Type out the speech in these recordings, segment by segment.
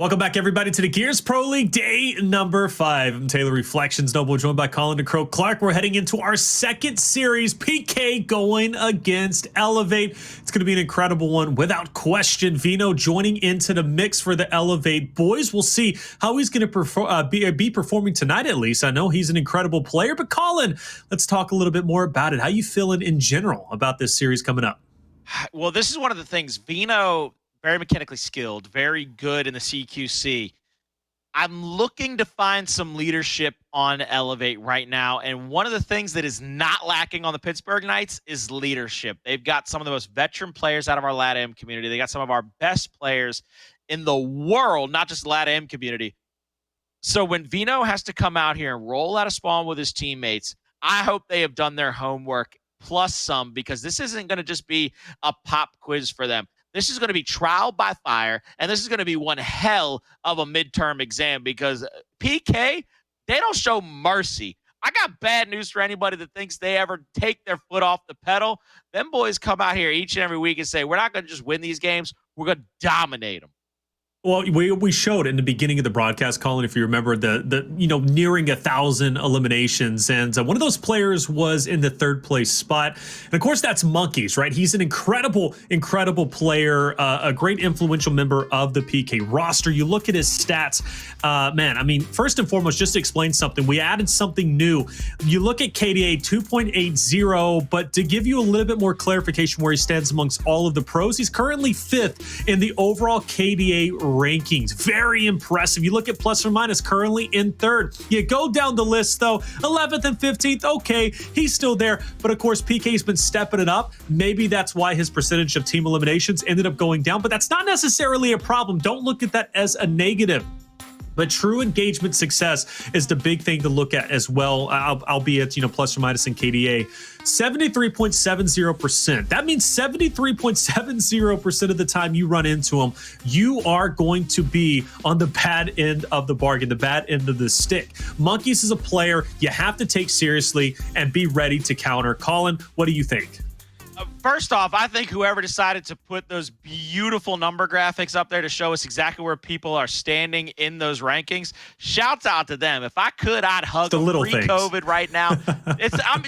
Welcome back, everybody, to the Gears Pro League day number 5. I'm Taylor Reflections Noble, joined by Colin the Crow Clark. We're heading into our second series, PK going against Elevate. It's going to be an incredible one, without question. Vino joining into the mix for the Elevate boys. We'll see how he's going to be performing tonight, at least. I know he's an incredible player, but Colin, let's talk a little bit more about it. How you feeling in general about this series coming up? Well, this is one of the things. Vino, very mechanically skilled, very good in the CQC. I'm looking to find some leadership on Elevate right now, and one of the things that is not lacking on the Pittsburgh Knights is leadership. They've got some of the most veteran players out of our LATAM community. They got some of our best players in the world, not just the LATAM community. So when Vino has to come out here and roll out of spawn with his teammates, I hope they have done their homework plus some, because this isn't going to just be a pop quiz for them. This is going to be trial by fire, and this is going to be one hell of a midterm exam, because PK, they don't show mercy. I got bad news for anybody that thinks they ever take their foot off the pedal. Them boys come out here each and every week and say, we're not going to just win these games, we're going to dominate them. Well, we showed in the beginning of the broadcast, Colin, if you remember, the nearing 1,000 eliminations, and one of those players was in the 3rd place spot, and of course that's Monkyz, right? He's an incredible player, a great influential member of the PK roster. You look at his stats, man. I mean, first and foremost, just to explain something, we added something new. You look at KDA 2.80, but to give you a little bit more clarification where he stands amongst all of the pros, he's currently 5th in the overall KDA rankings. Very impressive. You look at plus or minus, currently in 3rd. You go down the list though, 11th and 15th, okay, he's still there, but of course PK's been stepping it up. Maybe that's why his percentage of team eliminations ended up going down, but that's not necessarily a problem. Don't look at that as a negative. But true engagement success is the big thing to look at as well, albeit, plus or minus in KDA. 73.70%. That means 73.70% of the time you run into them, you are going to be on the bad end of the bargain, the bad end of the stick. Monkyz is a player you have to take seriously and be ready to counter. Colin, what do you think? First off, I think whoever decided to put those beautiful number graphics up there to show us exactly where people are standing in those rankings, shouts out to them. If I could, I'd hug them pre-COVID right now.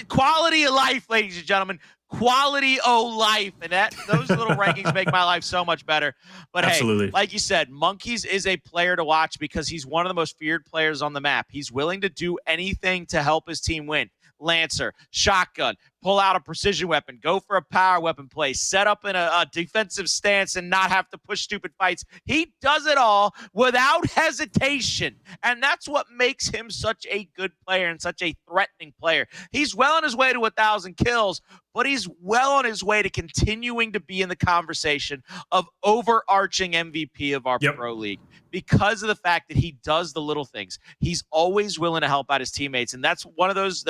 Quality of life, ladies and gentlemen. Quality of life. And those little rankings make my life so much better. But absolutely, hey, like you said, Monkyz is a player to watch because he's one of the most feared players on the map. He's willing to do anything to help his team win. Lancer, shotgun, pull out a precision weapon, go for a power weapon play, set up in a defensive stance and not have to push stupid fights. He does it all without hesitation, and that's what makes him such a good player and such a threatening player. He's well on his way to 1,000 kills, but he's well on his way to continuing to be in the conversation of overarching MVP of our pro league, because of the fact that he does the little things. He's always willing to help out his teammates, and that's one of those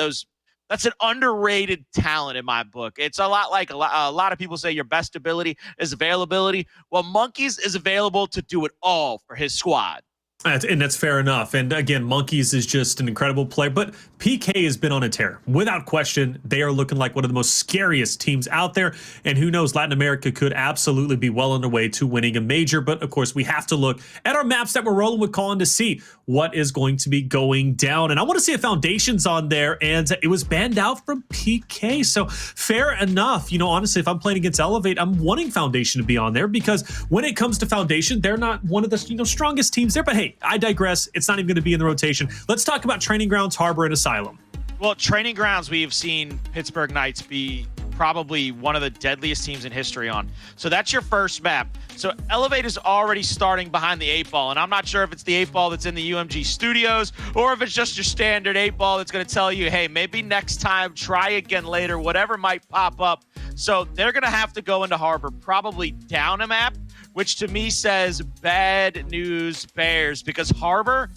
that's an underrated talent in my book. It's a lot like a lot of people say your best ability is availability. Well, Monkyz is available to do it all for his squad. And that's fair enough. And again, Monkyz is just an incredible player, but PK has been on a tear. Without question, they are looking like one of the most scariest teams out there. And who knows, Latin America could absolutely be well on their way to winning a major. But of course, we have to look at our maps that we're rolling with Colin to see what is going to be going down. And I want to see a Foundations on there, and it was banned out from PK. So fair enough. Honestly, if I'm playing against Elevate, I'm wanting Foundation to be on there, because when it comes to Foundation, they're not one of the strongest teams there. But hey, I digress. It's not even going to be in the rotation. Let's talk about Training Grounds, Harbor, and Asylum. Well, Training Grounds, we've seen Pittsburgh Knights be probably one of the deadliest teams in history on. So that's your first map. So Elevate is already starting behind the 8-ball, and I'm not sure if it's the 8-ball that's in the UMG studios or if it's just your standard 8-ball that's going to tell you, hey, maybe next time, try again later, whatever might pop up. So they're going to have to go into Harbor, probably down a map, which to me says bad news bears, because Harbor,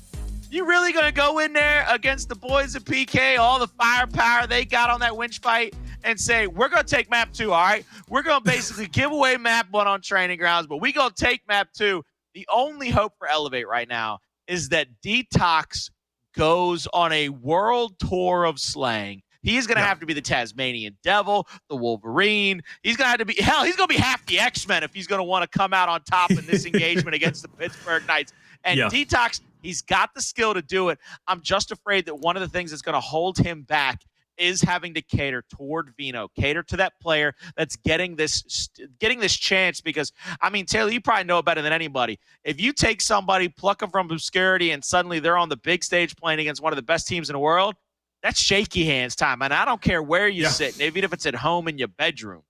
you really going to go in there against the boys at PK, all the firepower they got on that winch fight, and say, we're going to take map 2, all right? We're going to basically give away map 1 on Training Grounds, but we going to take map 2. The only hope for Elevate right now is that DeToX goes on a world tour of slang He's going to have to be the Tasmanian Devil, the Wolverine. He's going to have to be, hell, he's going to be half the X-Men if he's going to want to come out on top in this engagement against the Pittsburgh Knights. And DeToX, he's got the skill to do it. I'm just afraid that one of the things that's going to hold him back is having to cater toward Vino, cater to that player that's getting this chance. Because, I mean, Taylor, you probably know better than anybody. If you take somebody, pluck them from obscurity, and suddenly they're on the big stage playing against one of the best teams in the world, that's shaky hands time. And I don't care where you sit, even if it's at home in your bedroom.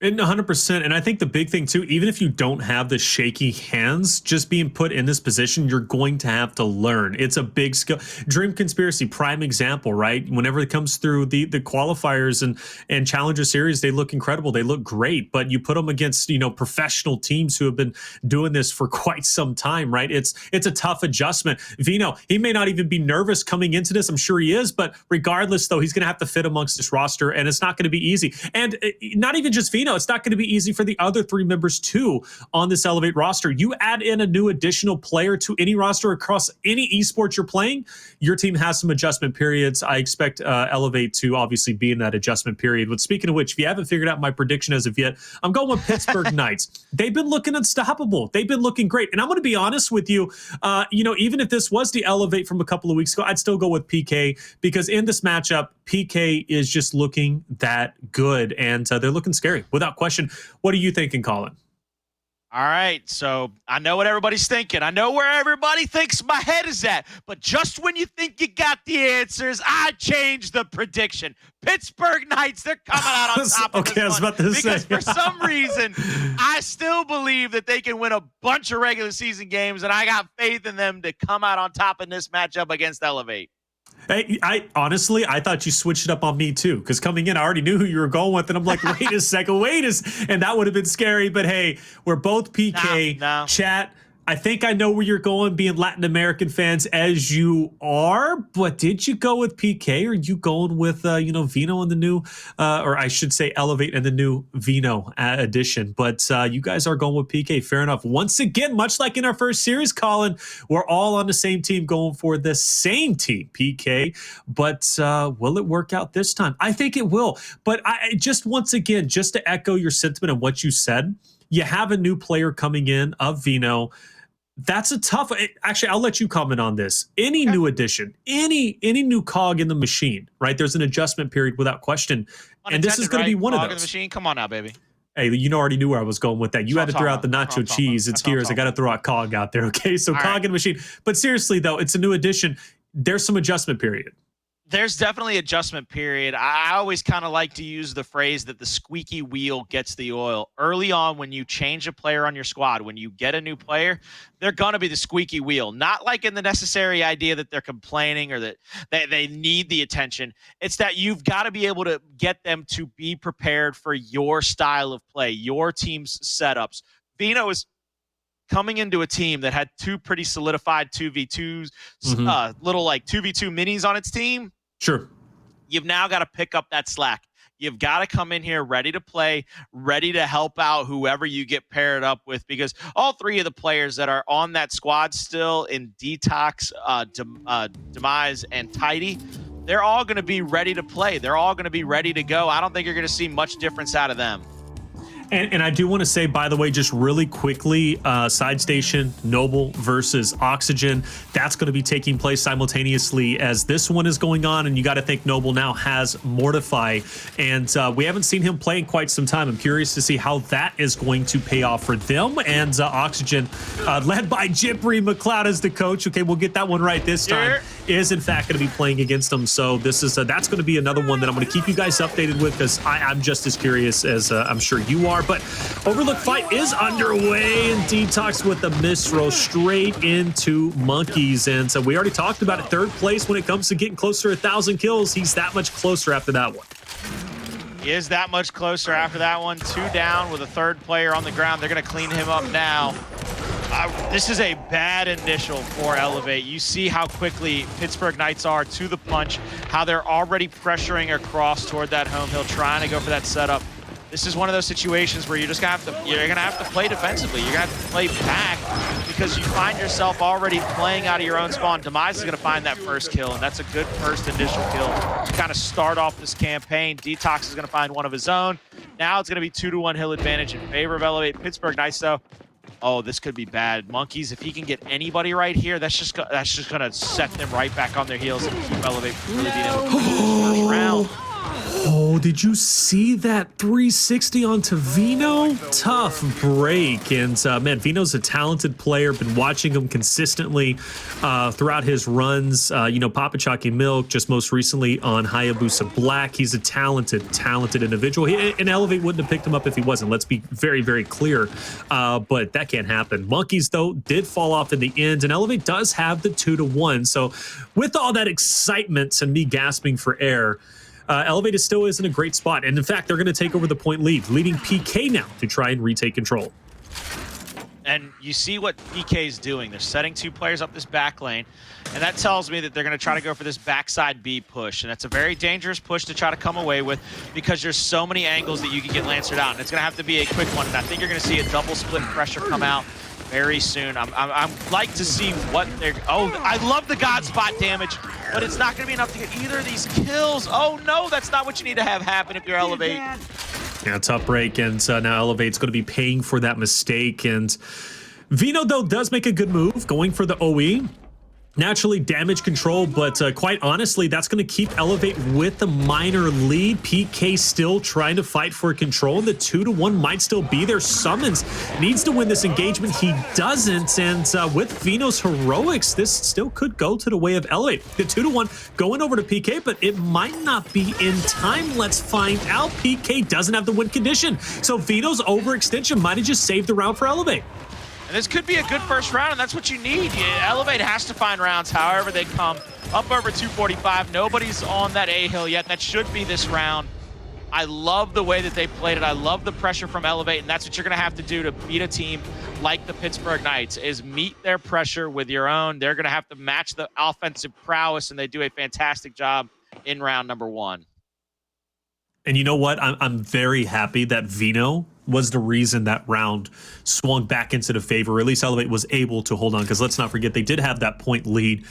And 100%. And I think the big thing too, even if you don't have the shaky hands, just being put in this position, you're going to have to learn. It's a big skill. Dream Conspiracy, prime example, right? Whenever it comes through the qualifiers and Challenger Series, they look incredible. They look great, but you put them against, professional teams who have been doing this for quite some time, right? It's a tough adjustment. Vino, he may not even be nervous coming into this. I'm sure he is, but regardless though, he's going to have to fit amongst this roster, and it's not going to be easy. And not even just Vino, it's not going to be easy for the other 3 members too on this Elevate roster. You add in a new additional player to any roster across any esports you're playing, your team has some adjustment periods. I expect Elevate to obviously be in that adjustment period. But speaking of which, if you haven't figured out my prediction as of yet, I'm going with Pittsburgh Knights. They've been looking unstoppable. They've been looking great. And I'm going to be honest with you, even if this was the Elevate from a couple of weeks ago, I'd still go with PK, because in this matchup, PK is just looking that good, and they're looking scary without question. What are you thinking, Colin? All right, so I know what everybody's thinking. I know where everybody thinks my head is at. But just when you think you got the answers, I changed the prediction. Pittsburgh Knights, they're coming out on top of this one. I was about to say. Because for some reason, I still believe that they can win a bunch of regular season games, and I got faith in them to come out on top in this matchup against Elevate. Hey, I honestly thought you switched it up on me too, because coming in, I already knew who you were going with, and I'm like, wait a second, and that would have been scary. But hey, we're both PK. No. Chat, I think I know where you're going, being Latin American fans as you are, but did you go with PK, or are you going with, Vino and the new, or I should say Elevate and the new Vino edition? But you guys are going with PK. Fair enough. Once again, much like in our first series, Colin, we're all on the same team going for the same team, PK. But will it work out this time? I think it will. But once again, just to echo your sentiment and what you said, you have a new player coming in of Vino. That's a tough. Actually, I'll let you comment on this. Any new addition, any new cog in the machine, right? There's an adjustment period without question, and this is going to be one of those. Cog in the machine. Come on now, baby. Hey, already knew where I was going with that. You had to throw out the nacho cheese. It's gears. I got to throw out cog out there. Okay, so cog in the machine. But seriously though, it's a new addition. There's some adjustment period. There's definitely adjustment period. I always kind of like to use the phrase that the squeaky wheel gets the oil. Early on, when you change a player on your squad, when you get a new player, they're going to be the squeaky wheel. Not like in the necessary idea that they're complaining or that they need the attention. It's that you've got to be able to get them to be prepared for your style of play, your team's setups. Vino is coming into a team that had 2 pretty solidified 2v2s, little like 2v2 minis on its team. Sure. You've now got to pick up that slack. You've got to come in here ready to play, ready to help out whoever you get paired up with, because all 3 of the players that are on that squad still in DeToX, Demise, and Tidy, they're all going to be ready to play. They're all going to be ready to go. I don't think you're going to see much difference out of them. And I do want to say, by the way, just really quickly, Side Station, Noble versus Oxygen, that's going to be taking place simultaneously as this one is going on. And you got to think Noble now has Mortify. And we haven't seen him play in quite some time. I'm curious to see how that is going to pay off for them. And Oxygen, led by Jippery McLeod as the coach. Okay, we'll get that one right this time. Is in fact going to be playing against them. So this is that's going to be another one that I'm going to keep you guys updated with, because I'm just as curious as I'm sure you are. But Overlook fight is underway, and DeToX with a misthrow straight into Monkyz. And so we already talked about it. 3rd place when it comes to getting closer to 1,000 kills. He's that much closer after that one. He is that much closer after that one. 2 down with a 3rd player on the ground. They're going to clean him up now. This is a bad initial for Elevate. You see how quickly Pittsburgh Knights are to the punch, how they're already pressuring across toward that home hill, trying to go for that setup. this is one of those situations where you're just gonna have to play defensively. You're gonna have to play back because you find yourself already playing out of your own spawn. Demise is gonna find that first kill, and that's a good first initial kill to kind of start off this campaign. DeToX is gonna find one of his own. Now it's gonna be 2-to-1 hill advantage in favor of Elevate. Pittsburgh Knights though. Oh, this could be bad. Monkyz, if he can get anybody right here, that's just gonna set them right back on their heels and keep Elevate from really being able to win this first round. Oh, did you see that 360 onto Vino? Tough break. And man, Vino's a talented player. Been watching him consistently throughout his runs. You know, Papa Chalky Milk, just most recently on Hayabusa Black. He's a talented individual. And Elevate wouldn't have picked him up if he wasn't. Let's be very, very clear. But that can't happen. Monkyz, though, did fall off in the end. And Elevate does have the 2-to-1. So with all that excitement and me gasping for air, Elevate still is in a great spot. And in fact, they're going to take over the point lead, leading PK now to try and retake control. And you see what PK is doing. They're setting 2 players up this back lane. And that tells me that they're going to try to go for this backside B push. And that's a very dangerous push to try to come away with because there's so many angles that you can get Lancered out. And it's going to have to be a quick one. And I think you're going to see a double split pressure come out very soon. I'm like to see what they're... Oh, I love the God spot damage, but it's not going to be enough to get either of these kills. Oh, no, that's not what you need to have happen if you're Elevate. Yeah, tough break, and now Elevate's going to be paying for that mistake. And Vino, though, does make a good move, going for the OE. Naturally, damage control, but quite honestly, that's going to keep Elevate with the minor lead. PK still trying to fight for control, and the 2-to-1 might still be there. Sumuns needs to win this engagement. He doesn't, and with Vino's heroics, this still could go to the way of Elevate. The 2-to-1 going over to PK, but it might not be in time. Let's find out. PK doesn't have the win condition, so Vino's overextension might have just saved the round for Elevate. And this could be a good first round, and that's what you need. Elevate has to find rounds however they come. Up over 245. Nobody's on that A hill yet. That should be this round. I love the way that they played it. I love the pressure from Elevate, and that's what you're going to have to do to beat a team like the Pittsburgh Knights, is meet their pressure with your own. They're going to have to match the offensive prowess, and they do a fantastic job in round number 1. And you know what? I'm very happy that Vino was the reason that round swung back into the favor, or at least Elevate was able to hold on, because let's not forget they did have that point lead,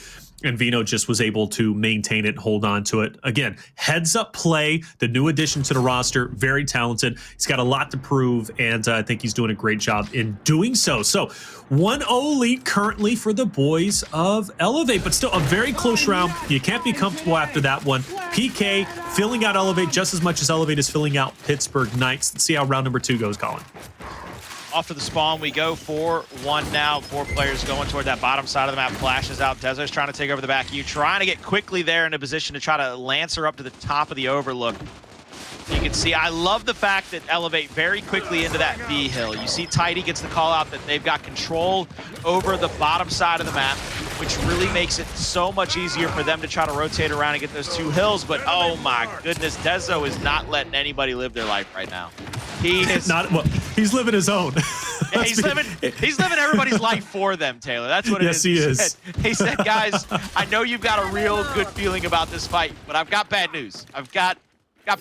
and Vino just was able to maintain it, hold on to it. Again, heads up play, the new addition to the roster, very talented. He's got a lot to prove, and I think he's doing a great job in doing so. So 1-0 lead currently for the boys of Elevate, but still a very close round. You can't be comfortable after that one. PK filling out Elevate just as much as Elevate is filling out Pittsburgh Knights. Let's see how round number 2 goes, Colin. Off to the spawn we go. 4-1 now. 4 players going toward that bottom side of the map. Flashes out. Dezo's trying to take over the back. You trying to get quickly there in a position to try to Lancer up to the top of the overlook. You can see, I love the fact that Elevate very quickly into that B hill. You see Tidy gets the call out that they've got control over the bottom side of the map, which really makes it so much easier for them to try to rotate around and get those 2 hills. But oh my goodness, Dezo is not letting anybody live their life right now. He is not, well, he's living his own. Yeah, he's living everybody's life for them, Taylor. That's what it is. Yes, he is. He said, guys, I know you've got a real good feeling about this fight, but I've got bad news. I've got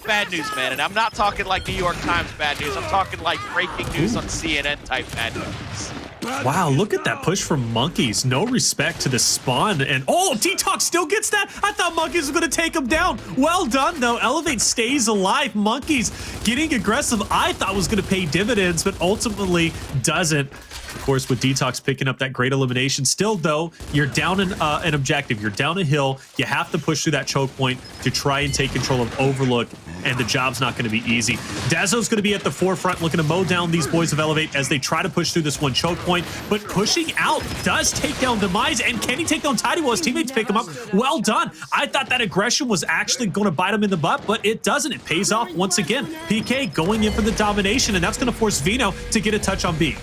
bad news, man. And I'm not talking like New York Times bad news. I'm talking like breaking news on CNN type bad news. Wow, look at that push from Monkyz. No respect to the spawn. And oh, DeToX still gets that? I thought Monkyz was going to take him down. Well done, though. Elevate stays alive. Monkyz getting aggressive, I thought was going to pay dividends, but ultimately doesn't. Of course, with DeToX picking up that great elimination. Still, though, you're down an objective. You're down a hill. You have to push through that choke point to try and take control of Overlook, and the job's not going to be easy. Dezo's going to be at the forefront looking to mow down these boys of Elevate as they try to push through this one choke point, but pushing out does take down Demise, and can he take down Tidy while his teammates pick him up? Well done. I thought that aggression was actually going to bite him in the butt, but it doesn't. It pays off once again. PK going in for the domination, and that's going to force Vino to get a touch on B.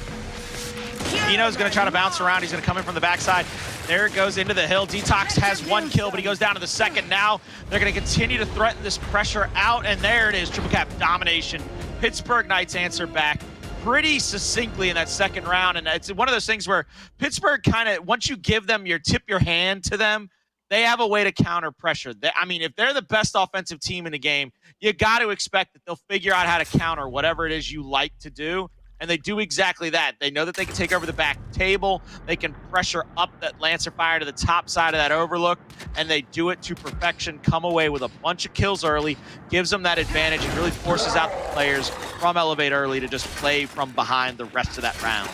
Vino's going to try to bounce around. He's going to come in from the backside. There it goes into the hill. DeToX has 1 kill, but he goes down to the second now. They're going to continue to threaten this pressure out, and there it is. Triple cap domination. Pittsburgh Knights answer back pretty succinctly in that second round, and it's one of those things where Pittsburgh kind of, once you give them tip your hand to them, they have a way to counter pressure. I mean, if they're the best offensive team in the game, you got to expect that they'll figure out how to counter whatever it is you like to do. And they do exactly that. They know that they can take over the back table. They can pressure up that Lancer fire to the top side of that overlook, and they do it to perfection, come away with a bunch of kills early, gives them that advantage, and really forces out the players from Elevate early to just play from behind the rest of that round.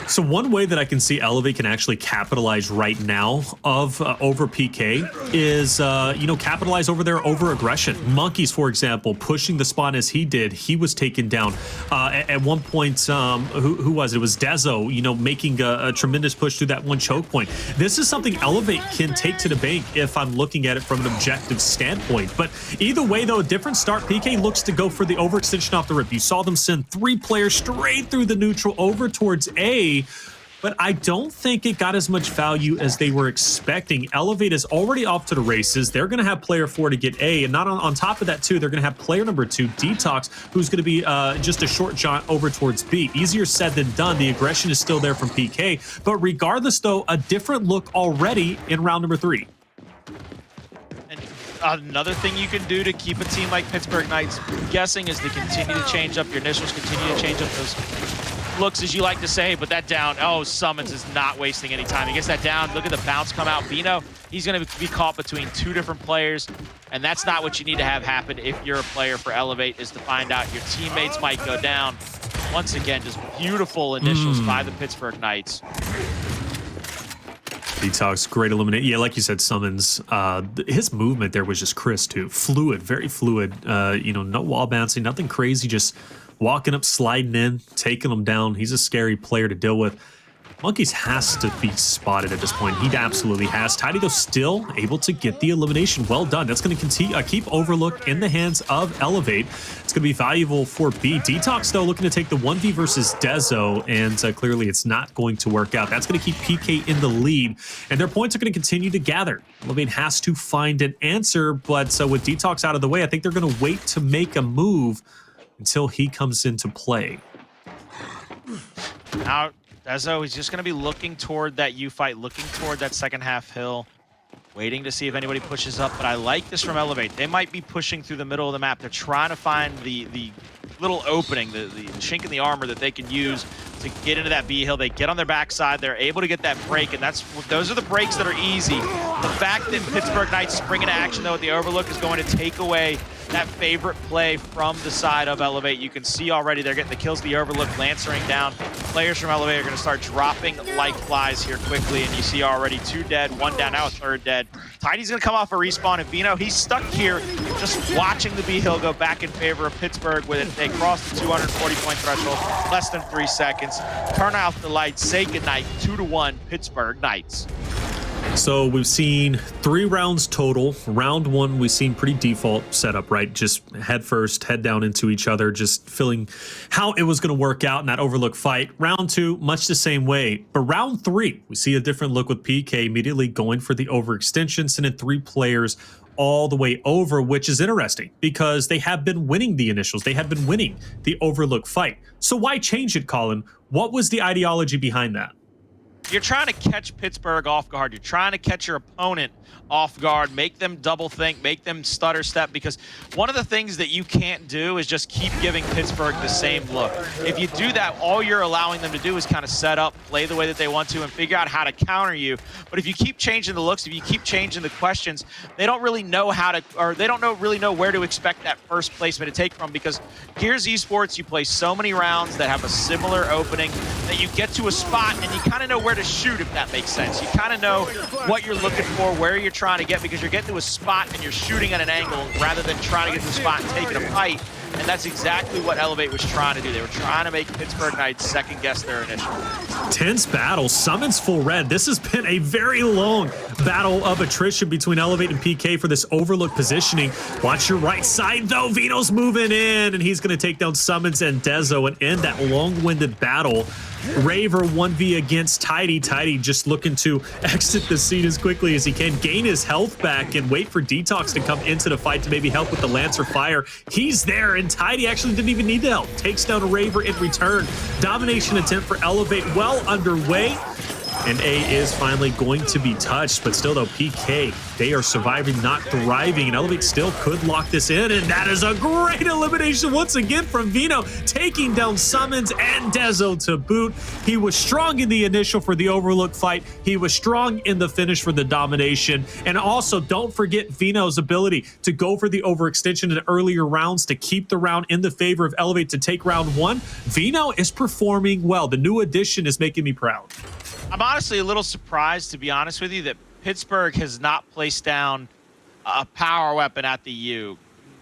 So one way that I can see Elevate can actually capitalize right now of over PK is, capitalize over their over-aggression. Monkyz, for example, pushing the spawn as he did, he was taken down. At one point, who was it? It was Dezo, making a tremendous push through that one choke point. This is something Elevate can take to the bank if I'm looking at it from an objective standpoint. But either way, though, a different start. PK looks to go for the overextension off the rip. You saw them send 3 players straight through the neutral over towards A, but I don't think it got as much value as they were expecting. Elevate is already off to the races. They're going to have player 4 to get A, and not on top of that, too, they're going to have player number 2, DeToX, who's going to be just a short jaunt over towards B. Easier said than done. The aggression is still there from PK, but regardless, though, a different look already in round number 3. Another thing you can do to keep a team like Pittsburgh Knights guessing is to continue to change up your initials, continue to change up those looks, as you like to say, but that down, Sumuns is not wasting any time. He gets that down. Look at the bounce come out. Bino, he's going to be caught between 2 different players, and that's not what you need to have happen if you're a player for Elevate, is to find out your teammates might go down. Once again, just beautiful initials by the Pittsburgh Knights. DeToX, great eliminate. Yeah, like you said, Sumuns, his movement there was just crisp too. Fluid, very fluid. No wall bouncing, nothing crazy, just walking up, sliding in, taking them down. He's a scary player to deal with. Monkyz has to be spotted at this point. He absolutely has. Tidy, though, still able to get the elimination. Well done. That's going to continue keep Overlook in the hands of Elevate. It's going to be valuable for B. DeToX, though, looking to take the 1v versus Dezo, and clearly it's not going to work out. That's going to keep PK in the lead, and their points are going to continue to gather. Elevate has to find an answer, but with DeToX out of the way, I think they're going to wait to make a move until he comes into play. Now, Dezo, he's just going to be looking toward that U fight, looking toward that second half hill, waiting to see if anybody pushes up. But I like this from Elevate. They might be pushing through the middle of the map. They're trying to find the little opening, the chink in the armor that they can use to get into that B hill. They get on their backside. They're able to get that break, and those are the breaks that are easy. The fact that Pittsburgh Knights spring into action, though, at the Overlook is going to take away that favorite play from the side of Elevate. You can see already they're getting the kills, the Overlook, lancering down. Players from Elevate are going to start dropping like flies here quickly, and you see already 2 dead, 1 down, now a 3rd dead. Tidy's going to come off a respawn, and Bino, he's stuck here just watching the B hill go back in favor of Pittsburgh with it. They cross the 240-point threshold, less than 3 seconds. Turn out the lights, say goodnight, 2-1 Pittsburgh Knights. So we've seen 3 rounds total. Round 1, we've seen pretty default setup, right? Just head first, head down into each other, just feeling how it was going to work out in that Overlook fight. Round 2, much the same way. But round 3, we see a different look with PK immediately going for the overextension, sending 3 players all the way over, which is interesting because they have been winning the initials. They have been winning the Overlook fight. So why change it, Colin? What was the ideology behind that? You're trying to catch Pittsburgh off guard. You're trying to catch your opponent off guard, make them double think, make them stutter step, because one of the things that you can't do is just keep giving Pittsburgh the same look. If you do that, all you're allowing them to do is kind of set up, play the way that they want to, and figure out how to counter you. But if you keep changing the looks, if you keep changing the questions, they don't really know how to, or they don't really know where to expect that first placement to take from, because here's Esports, you play so many rounds that have a similar opening that you get to a spot and you kind of know where to shoot, if that makes sense. You kind of know what you're looking for, where you're trying to get, because you're getting to a spot and you're shooting at an angle rather than trying to get to a spot and taking a fight. And that's exactly what Elevate was trying to do. They were trying to make Pittsburgh Knights second guess their initial. Tense battle. Sumuns full red. This has been a very long battle of attrition between Elevate and PK for this Overlook positioning. Watch your right side, though. Vino's moving in, and he's going to take down Sumuns and Dezo and end that long-winded battle. Raver 1v against Tidy. Tidy just looking to exit the scene as quickly as he can, gain his health back, and wait for DeToX to come into the fight to maybe help with the Lancer fire. He's there, and Tidy actually didn't even need the help. Takes down a Raver in return. Domination attempt for Elevate well underway. And A is finally going to be touched, but still though, PK, they are surviving, not thriving, and Elevate still could lock this in, and that is a great elimination once again from Vino, taking down Sumuns and Dezo to boot. He was strong in the initial for the Overlook fight. He was strong in the finish for the domination, and also don't forget Vino's ability to go for the overextension in earlier rounds to keep the round in the favor of Elevate to take round one. Vino is performing well. The new addition is making me proud. I'm honestly a little surprised, to be honest with you, that Pittsburgh has not placed down a power weapon at the U.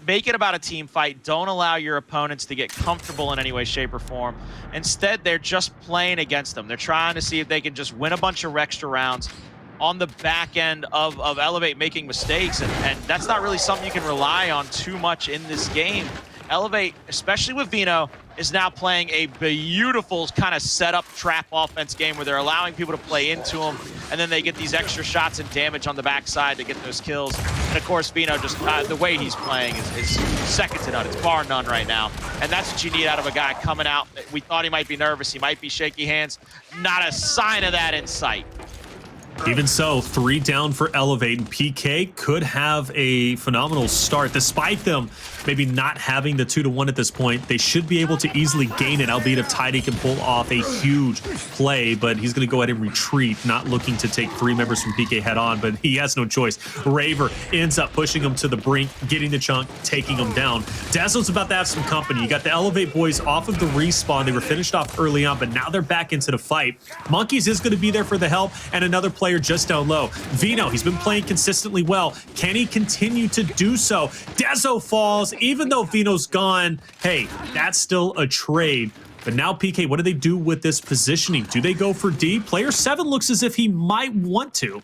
Make it about a team fight. Don't allow your opponents to get comfortable in any way, shape, or form. Instead, they're just playing against them. They're trying to see if they can just win a bunch of extra rounds on the back end of Elevate making mistakes, and that's not really something you can rely on too much in this game. Elevate, especially with Vino, is now playing a beautiful kind of setup trap offense game where they're allowing people to play into them, and then they get these extra shots and damage on the backside to get those kills. And of course, Vino just, the way he's playing is second to none. It's bar none right now. And that's what you need out of a guy coming out. We thought he might be nervous. He might be shaky hands. Not a sign of that in sight. Even so, 3 down for Elevate, and PK could have a phenomenal start. Despite them maybe not having the 2-1 at this point, they should be able to easily gain it, albeit if Tidy can pull off a huge play, but he's going to go ahead and retreat, not looking to take 3 members from PK head on, but he has no choice. Raver ends up pushing him to the brink, getting the chunk, taking him down. Dazzle's about to have some company. You got the Elevate boys off of the respawn. They were finished off early on, but now they're back into the fight. Monkyz is going to be there for the help, and another player just down low. Vino, he's been playing consistently well. Can he continue to do so? Dezo falls, even though Vino's gone. Hey, that's still a trade. But now PK, what do they do with this positioning? Do they go for D? Player 7 looks as if he might want to.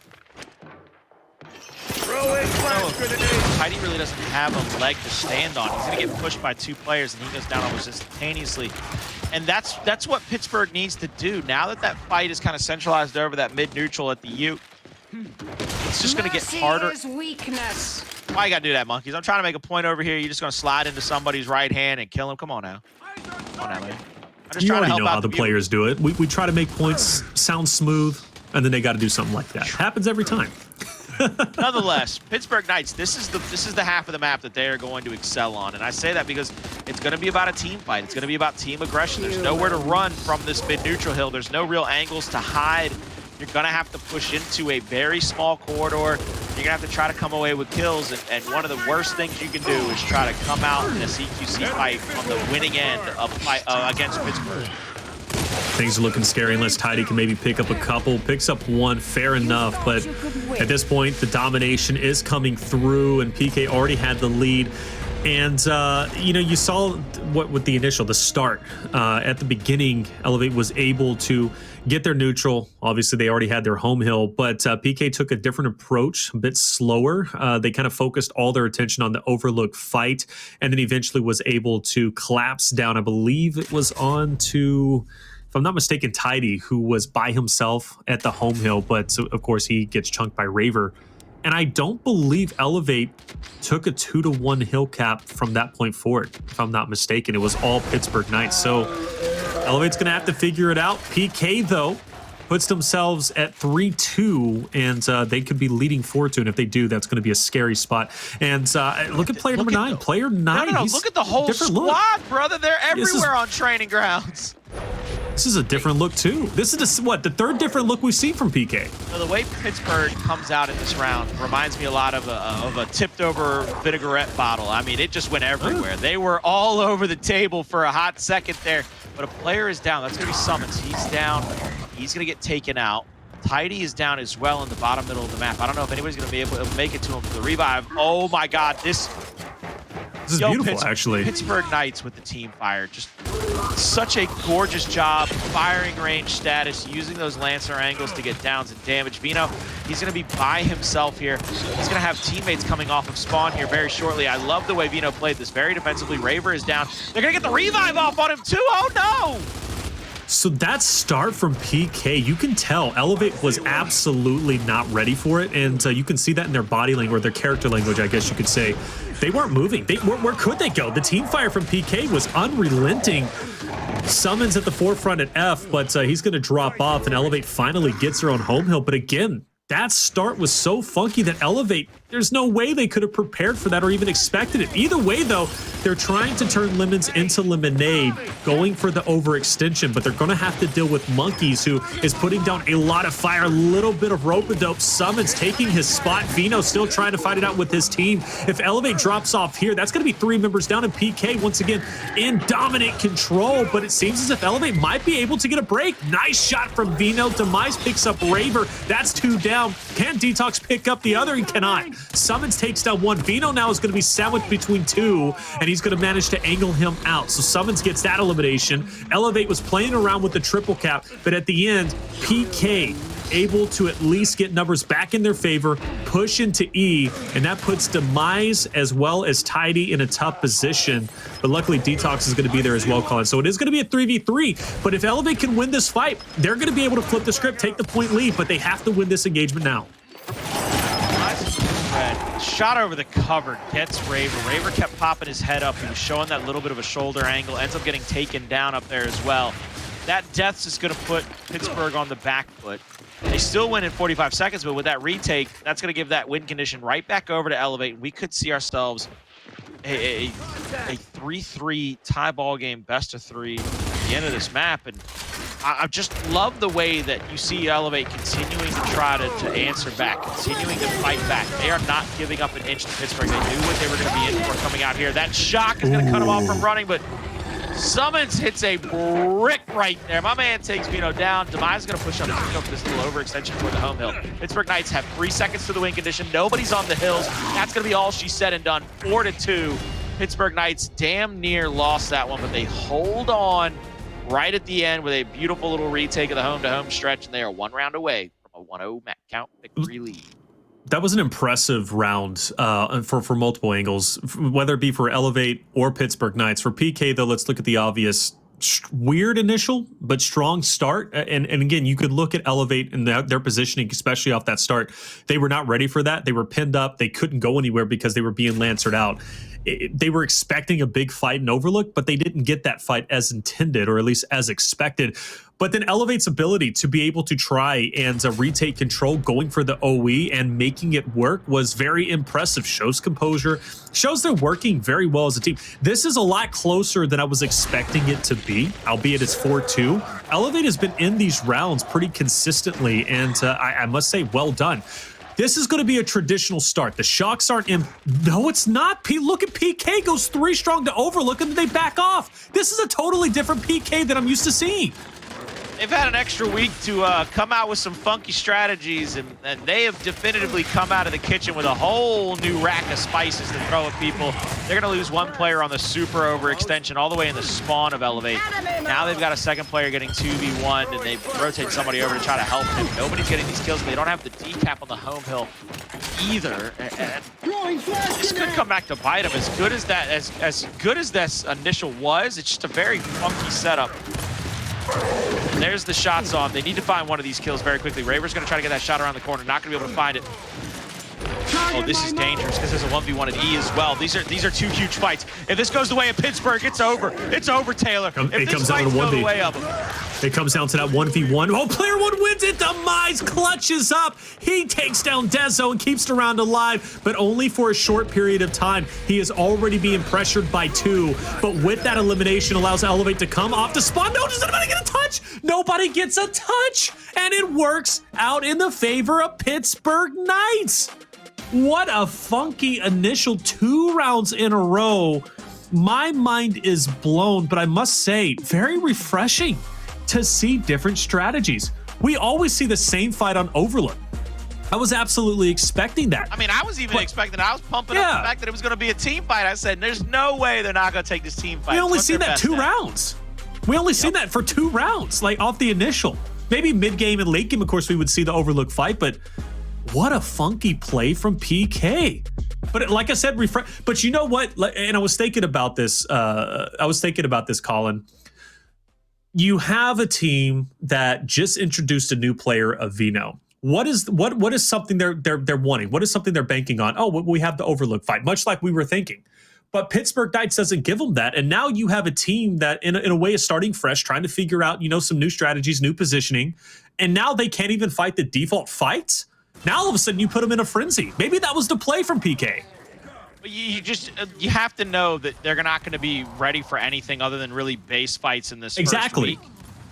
Tidy really doesn't have a leg to stand on. He's going to get pushed by 2 players, and he goes down almost instantaneously. And that's what Pittsburgh needs to do. Now that that fight is kind of centralized over that mid-neutral at the U, it's just going to get harder. Why you got to do that, Monkyz? I'm trying to make a point over here. You're just going to slide into somebody's right hand and kill him? Come on now. Come on now, man. I'm just trying to help out how the players do it. We try to make points sound smooth, and then they got to do something like that. Happens every time. Nonetheless, Pittsburgh Knights, this is the half of the map that they are going to excel on. And I say that because it's going to be about a team fight. It's going to be about team aggression. There's nowhere to run from this mid-neutral hill. There's no real angles to hide. You're going to have to push into a very small corridor. You're going to have to try to come away with kills. And one of the worst things you can do is try to come out in a CQC fight on the winning end of fight against Pittsburgh. Things are looking scary unless Tidy can maybe pick up a couple. Picks up 1, fair enough. But at this point, the domination is coming through, and PK already had the lead. And, you know, you saw what with the start. At the beginning, Elevate was able to get their neutral. Obviously, they already had their home hill, but PK took a different approach, a bit slower. They kind of focused all their attention on the Overlook fight, and then eventually was able to collapse down. I believe it was on to, if I'm not mistaken, Tidy, who was by himself at the home hill, but so, of course, he gets chunked by Raver. And I don't believe Elevate took a 2-1 hill cap from that point forward, if I'm not mistaken. It was all Pittsburgh Knights. So Elevate's going to have to figure it out. PK, though, puts themselves at 3-2, and they could be leading 4-2. And if they do, that's going to be a scary spot. And look at player number 9. Player 9. No, look at the whole squad, brother. They're everywhere on training grounds. This is a different look, too. This is, the third different look we've seen from PK. So the way Pittsburgh comes out in this round reminds me a lot of a tipped-over vinaigrette bottle. I mean, it just went everywhere. They were all over the table for a hot second there. But a player is down. That's going to be Sumuns. He's down. He's going to get taken out. Tidy is down as well in the bottom middle of the map. I don't know if anybody's going to be able to make it to him for the revive. Oh, my God. This is beautiful, actually. Pittsburgh Knights with the team fire. Just such a gorgeous job. Firing range status, using those Lancer angles to get downs and damage. Vino, he's going to be by himself here. He's going to have teammates coming off of spawn here very shortly. I love the way Vino played this very defensively. Raver is down. They're going to get the revive off on him, too. Oh, no! So that start from PK, you can tell Elevate was absolutely not ready for it, and you can see that in their body language, or their character language, I guess you could say. They weren't moving. Where could they go? The team fire from PK was unrelenting. Sumuns at the forefront at F, but he's going to drop off, and Elevate finally gets her on home hill. But again, that start was so funky that Elevate, there's no way they could have prepared for that or even expected it. Either way, though, they're trying to turn Lemons into Lemonade, going for the overextension, but they're going to have to deal with Monkyz, who is putting down a lot of fire, a little bit of rope-a-dope. Sumuns taking his spot. Vino still trying to fight it out with his team. If Elevate drops off here, that's going to be 3 members down, and PK, once again, in dominant control, but it seems as if Elevate might be able to get a break. Nice shot from Vino. Demise picks up Raver. That's 2 down. Can DeToX pick up the other? He cannot. Sumuns takes down 1. Vino now is going to be sandwiched between 2, and he's going to manage to angle him out. So Sumuns gets that elimination. Elevate was playing around with the triple cap, but at the end, PK able to at least get numbers back in their favor, push into E, and that puts Demise as well as Tidy in a tough position. But luckily, DeToX is going to be there as well, Colin. So it is going to be a 3v3, but if Elevate can win this fight, they're going to be able to flip the script, take the point lead, but they have to win this engagement now. Shot over the cover, gets Raver. Raver kept popping his head up. He was showing that little bit of a shoulder angle, ends up getting taken down up there as well. That deaths is going to put Pittsburgh on the back foot. They still win in 45 seconds, but with that retake, that's going to give that win condition right back over to Elevate. We could see ourselves a 3-3 tie ball game, best of 3 at the end of this map. And I just love the way that you see Elevate continuing to try to answer back, continuing to fight back. They are not giving up an inch to Pittsburgh. They knew what they were going to be in for coming out here. That shock is going to cut them off from running, but Sumuns hits a brick right there. My man takes Vino down. Demise is going to push up Vino for this little overextension toward the home hill. Pittsburgh Knights have 3 seconds to the win condition. Nobody's on the hills. That's going to be all she said and done. 4-2. Pittsburgh Knights damn near lost that one, but they hold on right at the end with a beautiful little retake of the home-to-home stretch, and they are 1 round away from a 1-0 count victory lead. That was an impressive round for multiple angles, whether it be for Elevate or Pittsburgh Knights. For PK, though, let's look at the obvious. Weird initial, but strong start. And again, you could look at Elevate and their positioning, especially off that start. They were not ready for that. They were pinned up. They couldn't go anywhere because they were being lancered out. They were expecting a big fight in Overlook, but they didn't get that fight as intended, or at least as expected. But then Elevate's ability to be able to try and retake control, going for the OE and making it work, was very impressive. Shows composure, shows they're working very well as a team. This is a lot closer than I was expecting it to be, albeit it's 4-2. Elevate has been in these rounds pretty consistently, and I must say, well done. This is going to be a traditional start. The shocks aren't in. No, it's not. Look at PK, goes 3 strong to Overlook, and then they back off. This is a totally different PK than I'm used to seeing. They've had an extra week to come out with some funky strategies, and they have definitively come out of the kitchen with a whole new rack of spices to throw at people. They're going to lose 1 player on the super overextension all the way in the spawn of Elevate. Now they've got a 2nd player getting 2v1, and they rotate somebody over to try to help him. Nobody's getting these kills, but they don't have the decap on the home hill either. And this could come back to bite them. As good as that, as good as this initial was, it's just a very funky setup. There's the shots on. They need to find one of these kills very quickly. Raver's going to try to get that shot around the corner. Not going to be able to find it. Oh, this is dangerous because there's a 1v1 at E as well. These are 2 huge fights. If this goes the way of Pittsburgh, it's over. It's over, Taylor. It comes down to 1v. It comes down to that 1v1. Oh, player 1 wins it. Demise clutches up. He takes down Dezo and keeps the round alive, but only for a short period of time. He is already being pressured by 2, but with that elimination allows Elevate to come off the spawn. No, does anybody get a touch? Nobody gets a touch, and it works out in the favor of Pittsburgh Knights. What a funky initial 2 rounds in a row. My mind is blown, but I must say, very refreshing to see different strategies. We always see the same fight on Overlook. I was absolutely expecting that. I mean, I was even expecting, I was pumping up the fact that it was going to be a team fight. I said, there's no way they're not going to take this team fight. We only seen that 2 rounds. We only seen that for 2 rounds, like off the initial. Maybe mid-game and late game, of course, we would see the Overlook fight, but what a funky play from PK. But like I said, but you know what? And I was thinking about this. Colin. You have a team that just introduced a new player of Vino. What is something they're wanting? What is something they're banking on? Oh, we have the Overlook fight, much like we were thinking. But Pittsburgh Knights doesn't give them that. And now you have a team that in a way is starting fresh, trying to figure out, some new strategies, new positioning. And now they can't even fight the default fights. Now all of a sudden you put them in a frenzy. Maybe that was the play from PK. You have to know that they're not going to be ready for anything other than really base fights in this first week.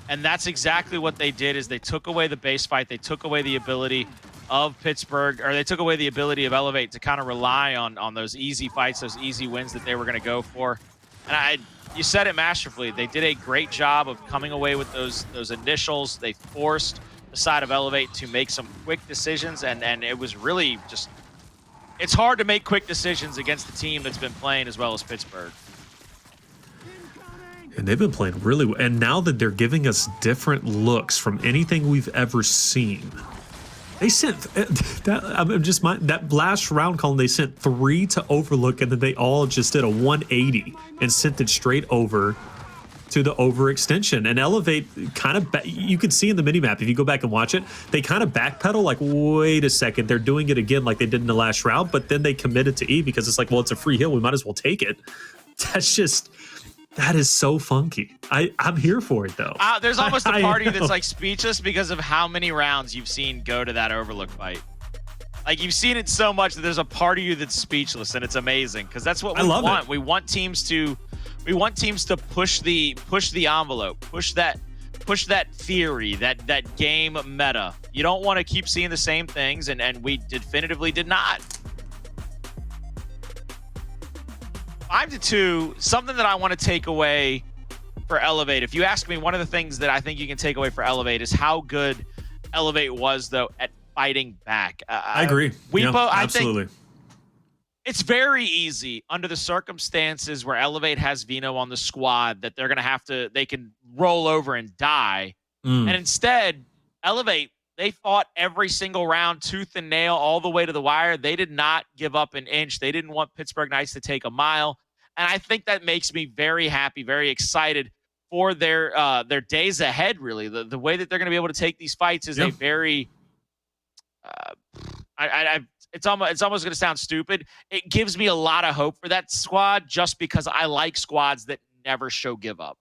And that's exactly what they did, is they took away the base fight. They took away the ability of Pittsburgh, or they took away the ability of Elevate to kind of rely on those easy fights, those easy wins that they were going to go for. And you said it masterfully. They did a great job of coming away with those initials. They forced the side of Elevate to make some quick decisions, and it was really just, it's hard to make quick decisions against a team that's been playing as well as Pittsburgh. And they've been playing really well. And now that they're giving us different looks from anything we've ever seen. They sent that last round call, they sent 3 to Overlook, and then they all just did a 180 and sent it straight over to the overextension. And Elevate kind of, you can see in the minimap, if you go back and watch it, they kind of backpedal like, wait a second, they're doing it again like they did in the last round, but then they committed to E because it's like, well, it's a free heal, we might as well take it. That is so funky. I'm here for it, though. There's almost a party that's like speechless because of how many rounds you've seen go to that Overlook fight. Like, you've seen it so much that there's a part of you that's speechless, and it's amazing because that's what we want. We want teams to push the envelope, push that theory, that game meta. You don't want to keep seeing the same things, and we definitively did not. 5-2, something that I want to take away for Elevate. If you ask me, one of the things that I think you can take away for Elevate is how good Elevate was, though, at fighting back. I agree. Absolutely. I think it's very easy under the circumstances where Elevate has Vino on the squad that they're going to they can roll over and die. And instead, Elevate, they fought every single round, tooth and nail, all the way to the wire. They did not give up an inch. They didn't want Pittsburgh Knights to take a mile. And I think that makes me very happy, very excited for their days ahead, really. The way that they're going to be able to take these fights is a very it's almost going to sound stupid. It gives me a lot of hope for that squad just because I like squads that never show give up.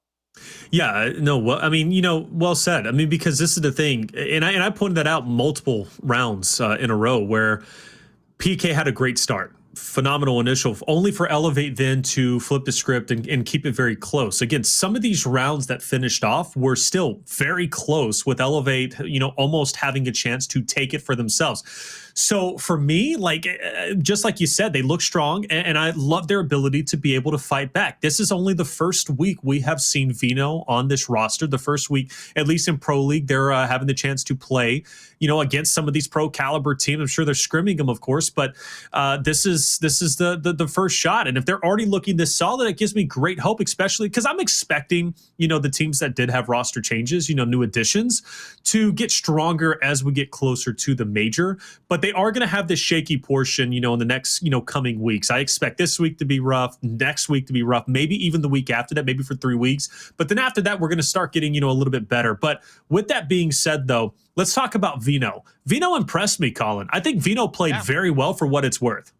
Yeah, no, well, I mean, well said. I mean, because this is the thing, and I pointed that out multiple rounds in a row where PK had a great start. Phenomenal initial, only for Elevate then to flip the script and keep it very close. Again, some of these rounds that finished off were still very close with Elevate, almost having a chance to take it for themselves. So for me, just like you said, they look strong, and I love their ability to be able to fight back. This is only the first week we have seen Vino on this roster. The first week, at least in Pro League, they're having the chance to play, against some of these pro caliber teams. I'm sure they're scrimming them, of course, but this is the first shot. And if they're already looking this solid, it gives me great hope, especially because I'm expecting, the teams that did have roster changes, new additions, to get stronger as we get closer to the major. But they are going to have this shaky portion, in the next, coming weeks. I expect this week to be rough, next week to be rough, maybe even the week after that, maybe for 3 weeks. But then after that, we're going to start getting, a little bit better. But with that being said, though, let's talk about Vino. Vino impressed me, Colin. I think Vino played very well for what it's worth.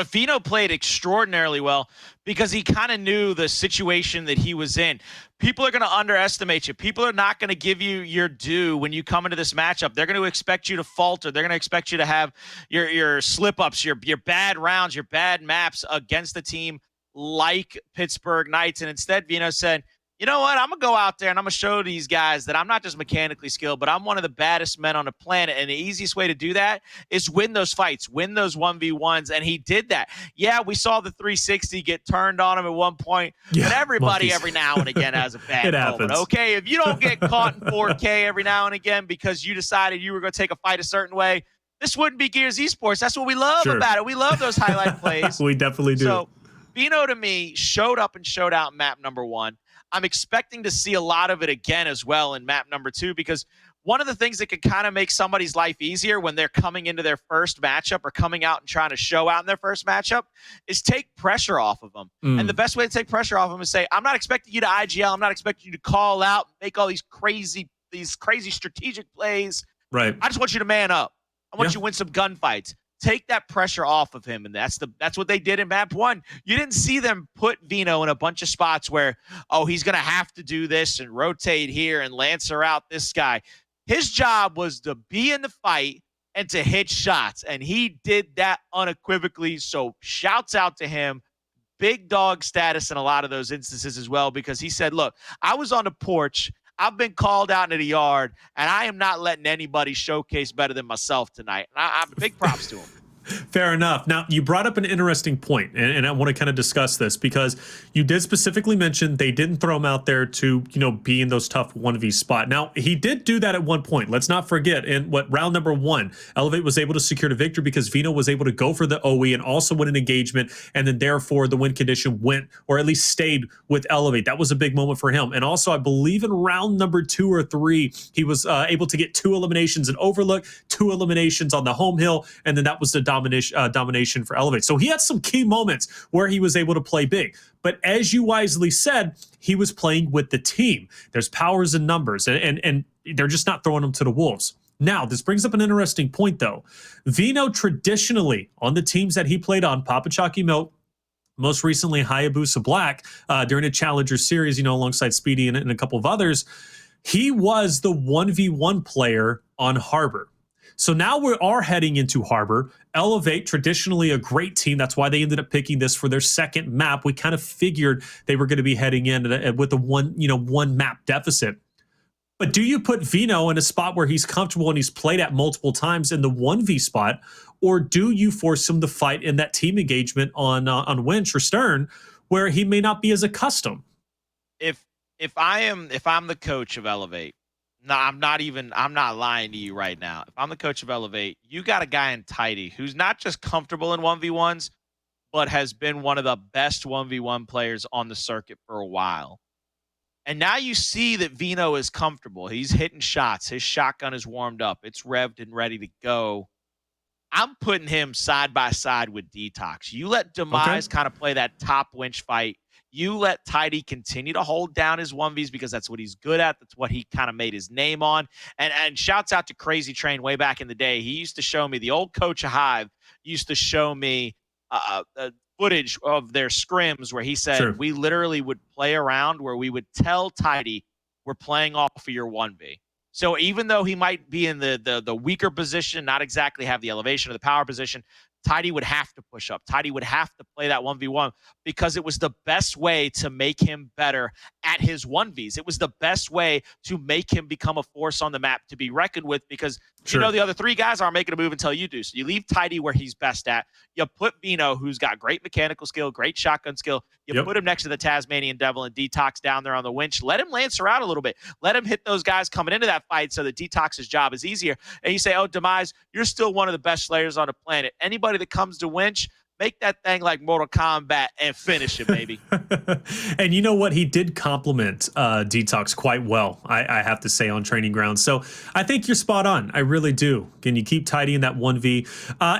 Vino played extraordinarily well because he kind of knew the situation that he was in. People are going to underestimate you. People are not going to give you your due when you come into this matchup. They're going to expect you to falter. They're going to expect you to have your slip-ups, your bad rounds, your bad maps against a team like Pittsburgh Knights. And instead, Vino said, you know what? I'm going to go out there and I'm going to show these guys that I'm not just mechanically skilled, but I'm one of the baddest men on the planet. And the easiest way to do that is win those fights, win those 1v1s. And he did that. Yeah, we saw the 360 get turned on him at one point, but everybody every now and again has a bad moment. Okay, if you don't get caught in 4K every now and again because you decided you were going to take a fight a certain way, this wouldn't be Gears Esports. That's what we love about it. We love those highlight plays. We definitely do. So Vino, to me, showed up and showed out map number 1. I'm expecting to see a lot of it again as well in map number 2, because one of the things that could kind of make somebody's life easier when they're coming into their first matchup or coming out and trying to show out in their first matchup is take pressure off of them. And the best way to take pressure off them is say, I'm not expecting you to IGL. I'm not expecting you to call out, make all these crazy strategic plays. Right. I just want you to man up. I want you to win some gunfights. take that pressure off of him, and that's what they did in map 1. You didn't see them put Vino in a bunch of spots where, oh, he's going to have to do this and rotate here and Lancer out this guy. His job was to be in the fight and to hit shots, and he did that unequivocally, so shouts out to him. Big dog status in a lot of those instances as well, because he said, look, I was on the porch, I've been called out into the yard, and I am not letting anybody showcase better than myself tonight. And I'm big props to him. Fair enough. Now, you brought up an interesting point, and I want to kind of discuss this because you did specifically mention they didn't throw him out there to, be in those tough 1v spot. Now, he did do that at one point. Let's not forget, in round number 1, Elevate was able to secure the victory because Vino was able to go for the OE and also win an engagement, and then therefore the win condition went, or at least stayed, with Elevate. That was a big moment for him. And also, I believe in round number 2 or 3, he was able to get 2 eliminations in Overlook, 2 eliminations on the home hill, and then that was the domination for Elevate. So he had some key moments where he was able to play big. But as you wisely said, he was playing with the team. There's powers in numbers, and they're just not throwing them to the wolves. Now, this brings up an interesting point, though. Vino traditionally, on the teams that he played on, Papa Chalky Milk, most recently Hayabusa Black, during a Challenger series, alongside Speedy and a couple of others, he was the 1v1 player on Harbor. So now we are heading into Harbor. Elevate, traditionally a great team. That's why they ended up picking this for their second map. We kind of figured they were going to be heading in with a one map deficit. But do you put Vino in a spot where he's comfortable and he's played at multiple times in the 1v spot, or do you force him to fight in that team engagement on Winch or Stern, where he may not be as accustomed? If I'm the coach of Elevate, no, I'm not lying to you right now. If I'm the coach of Elevate, you got a guy in Tidy who's not just comfortable in 1v1s, but has been one of the best 1v1 players on the circuit for a while. And now you see that Vino is comfortable. He's hitting shots. His shotgun is warmed up. It's revved and ready to go. I'm putting him side by side with DeToX. You let Demise kind of play that top winch fight. You let Tidy continue to hold down his 1Vs because that's what he's good at. That's what he kind of made his name on. And shouts out to Crazy Train way back in the day. He used to show me, the old coach of Hive used to show me footage of their scrims where he said we literally would play around where we would tell Tidy we're playing off of your 1V. So even though he might be in the weaker position, not exactly have the elevation or the power position, Tidy would have to push up. Tidy would have to play that 1v1 because it was the best way to make him better at his 1vs. It was the best way to make him become a force on the map to be reckoned with because, the other 3 guys aren't making a move until you do. So you leave Tidy where he's best at. You put Vino, who's got great mechanical skill, great shotgun skill. You put him next to the Tasmanian Devil and DeToX down there on the winch. Let him Lancer out a little bit. Let him hit those guys coming into that fight so that DeToX's job is easier. And you say, oh, Demise, you're still one of the best slayers on the planet. Anybody that comes to winch, make that thing like Mortal Kombat and finish it, baby. And you know what? He did compliment DeToX quite well, I have to say, on Training Grounds. So I think you're spot on. I really do. Can you keep Tidy in that 1v?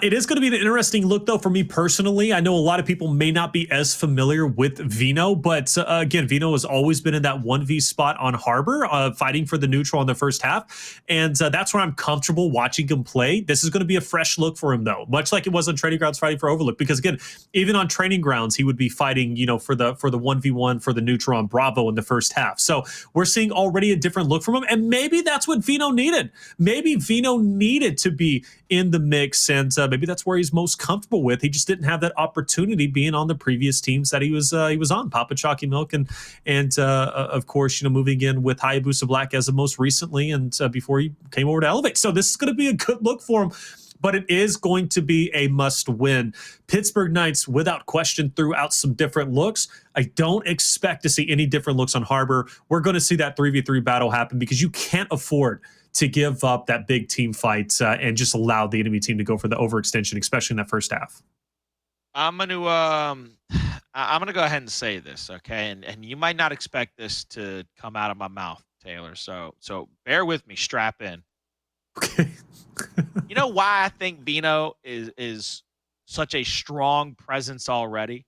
It is going to be an interesting look, though, for me personally. I know a lot of people may not be as familiar with Vino, but again, Vino has always been in that 1v spot on Harbor, fighting for the neutral in the first half. And that's where I'm comfortable watching him play. This is going to be a fresh look for him, though, much like it was on Training Grounds fighting for Overlook. Because again, even on Training Grounds, he would be fighting, for the 1v1 for the neutral on Bravo in the first half. So we're seeing already a different look from him, and maybe that's what Vino needed. Maybe Vino needed to be in the mix, and maybe that's where he's most comfortable with. He just didn't have that opportunity being on the previous teams that he was on, Papa Chalky Milk, and of course, moving in with Hayabusa Black as of most recently, and before he came over to Elevate. So this is going to be a good look for him. But it is going to be a must-win. Pittsburgh Knights, without question, threw out some different looks. I don't expect to see any different looks on Harbor. We're going to see that 3v3 battle happen because you can't afford to give up that big team fight and just allow the enemy team to go for the overextension, especially in that first half. I'm gonna go ahead and say this, okay? And you might not expect this to come out of my mouth, Taylor. So bear with me, strap in. Okay. You know why I think Vino is such a strong presence already?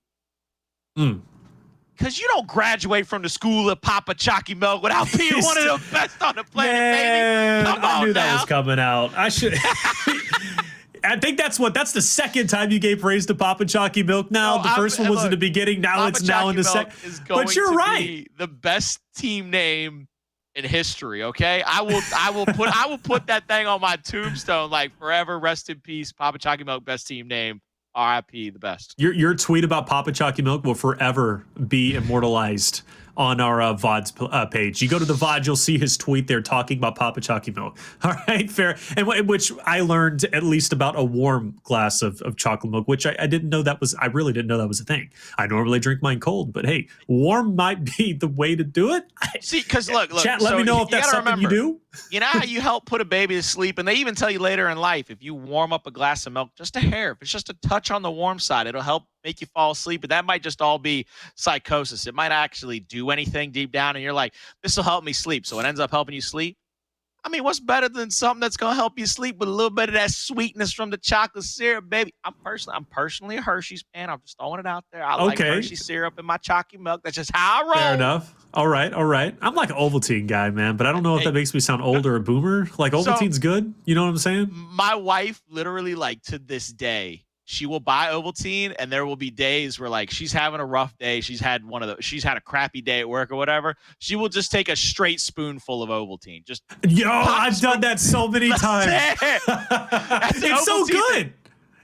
Because you don't graduate from the school of Papa Chalky Milk without being one of the best on the planet, baby. Come on, I knew now. that was coming out. I should. I think that's the second time you gave praise to Papa Chalky Milk now. The first one was in the beginning. Now Papa it's now in the second. But you're right. Be the best team name in history. Okay. I will put that thing on my tombstone, like forever. Rest in peace. Papa Chalky Milk, best team name. RIP, the best. Your tweet about Papa Chalky Milk will forever be immortalized on our VOD's page. You go to the VOD, you'll see his tweet there talking about Papa Chalky Milk. All right, fair. And which I learned at least about a warm glass of chocolate milk, which I didn't know that was, I really didn't know that was a thing. I normally drink mine cold, but hey, warm might be the way to do it. See, because look, chat, let me know if that's something you do. You know how you help put a baby to sleep, and they even tell you later in life, if you warm up a glass of milk, just a hair, if it's just a touch on the warm side, it'll help make you fall asleep. But that might just all be psychosis. It might actually do anything deep down, and you're like, this will help me sleep. So it ends up helping you sleep. I mean, what's better than something that's going to help you sleep with a little bit of that sweetness from the chocolate syrup, baby? I'm personally a Hershey's fan. I'm just throwing it out there. I like Hershey syrup in my chalky milk. That's just how I roll. Fair enough. All right. I'm like an Ovaltine guy, man, but I don't know if that makes me sound old or a boomer. Like Ovaltine's good. You know what I'm saying? My wife literally, like, to this day, she will buy Ovaltine, and there will be days where, like, she's having a rough day. She's had a crappy day at work or whatever. She will just take a straight spoonful of Ovaltine. I've done that so many times. It's so good.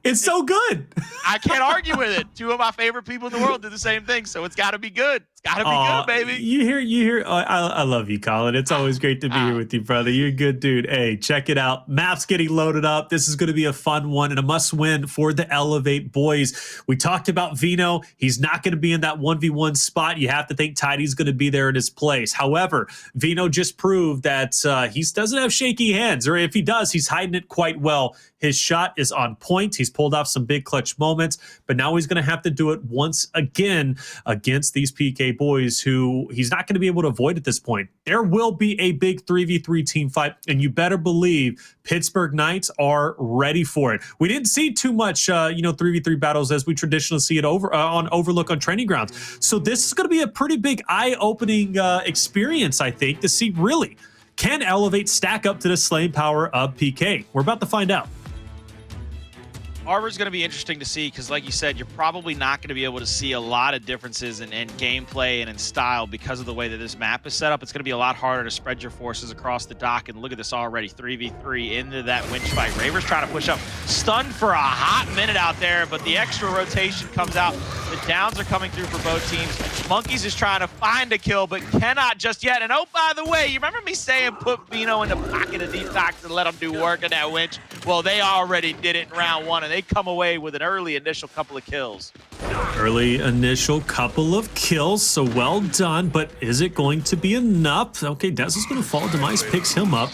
It's so good. I can't argue with it. Two of my favorite people in the world do the same thing, so it's got to be good. It's got to be good, baby. You hear. I love you, Colin. It's always great to be here with you, brother. You're a good dude. Hey, check it out. Map's getting loaded up. This is going to be a fun one and a must-win for the Elevate boys. We talked about Vino. He's not going to be in that 1v1 spot. You have to think Tidy's going to be there in his place. However, Vino just proved that he doesn't have shaky hands, or if he does, he's hiding it quite well. His shot is on point. He's pulled off some big clutch moments, but now he's going to have to do it once again against these PK boys who he's not going to be able to avoid at this point. There will be a big 3v3 team fight, and you better believe Pittsburgh Knights are ready for it. We didn't see too much, 3v3 battles as we traditionally see it on Overlook on training grounds. So this is going to be a pretty big eye-opening experience, I think, to see really, can Elevate stack up to the slaying power of PK? We're about to find out. Arbor's going to be interesting to see because, like you said, you're probably not going to be able to see a lot of differences in gameplay and in style because of the way that this map is set up. It's going to be a lot harder to spread your forces across the dock, and look at this already, 3v3 into that winch fight. Raver's trying to push up. Stunned for a hot minute out there, but the extra rotation comes out. The downs are coming through for both teams. Monkyz is trying to find a kill, but cannot just yet. And oh, by the way, you remember me saying put Vino in the pocket of DeToX and let him do work in that winch? Well, they already did it in round one, and they come away with an early initial couple of kills. Early initial couple of kills, so well done, but is it going to be enough? Okay, Dez is going to fall. Demise picks him up.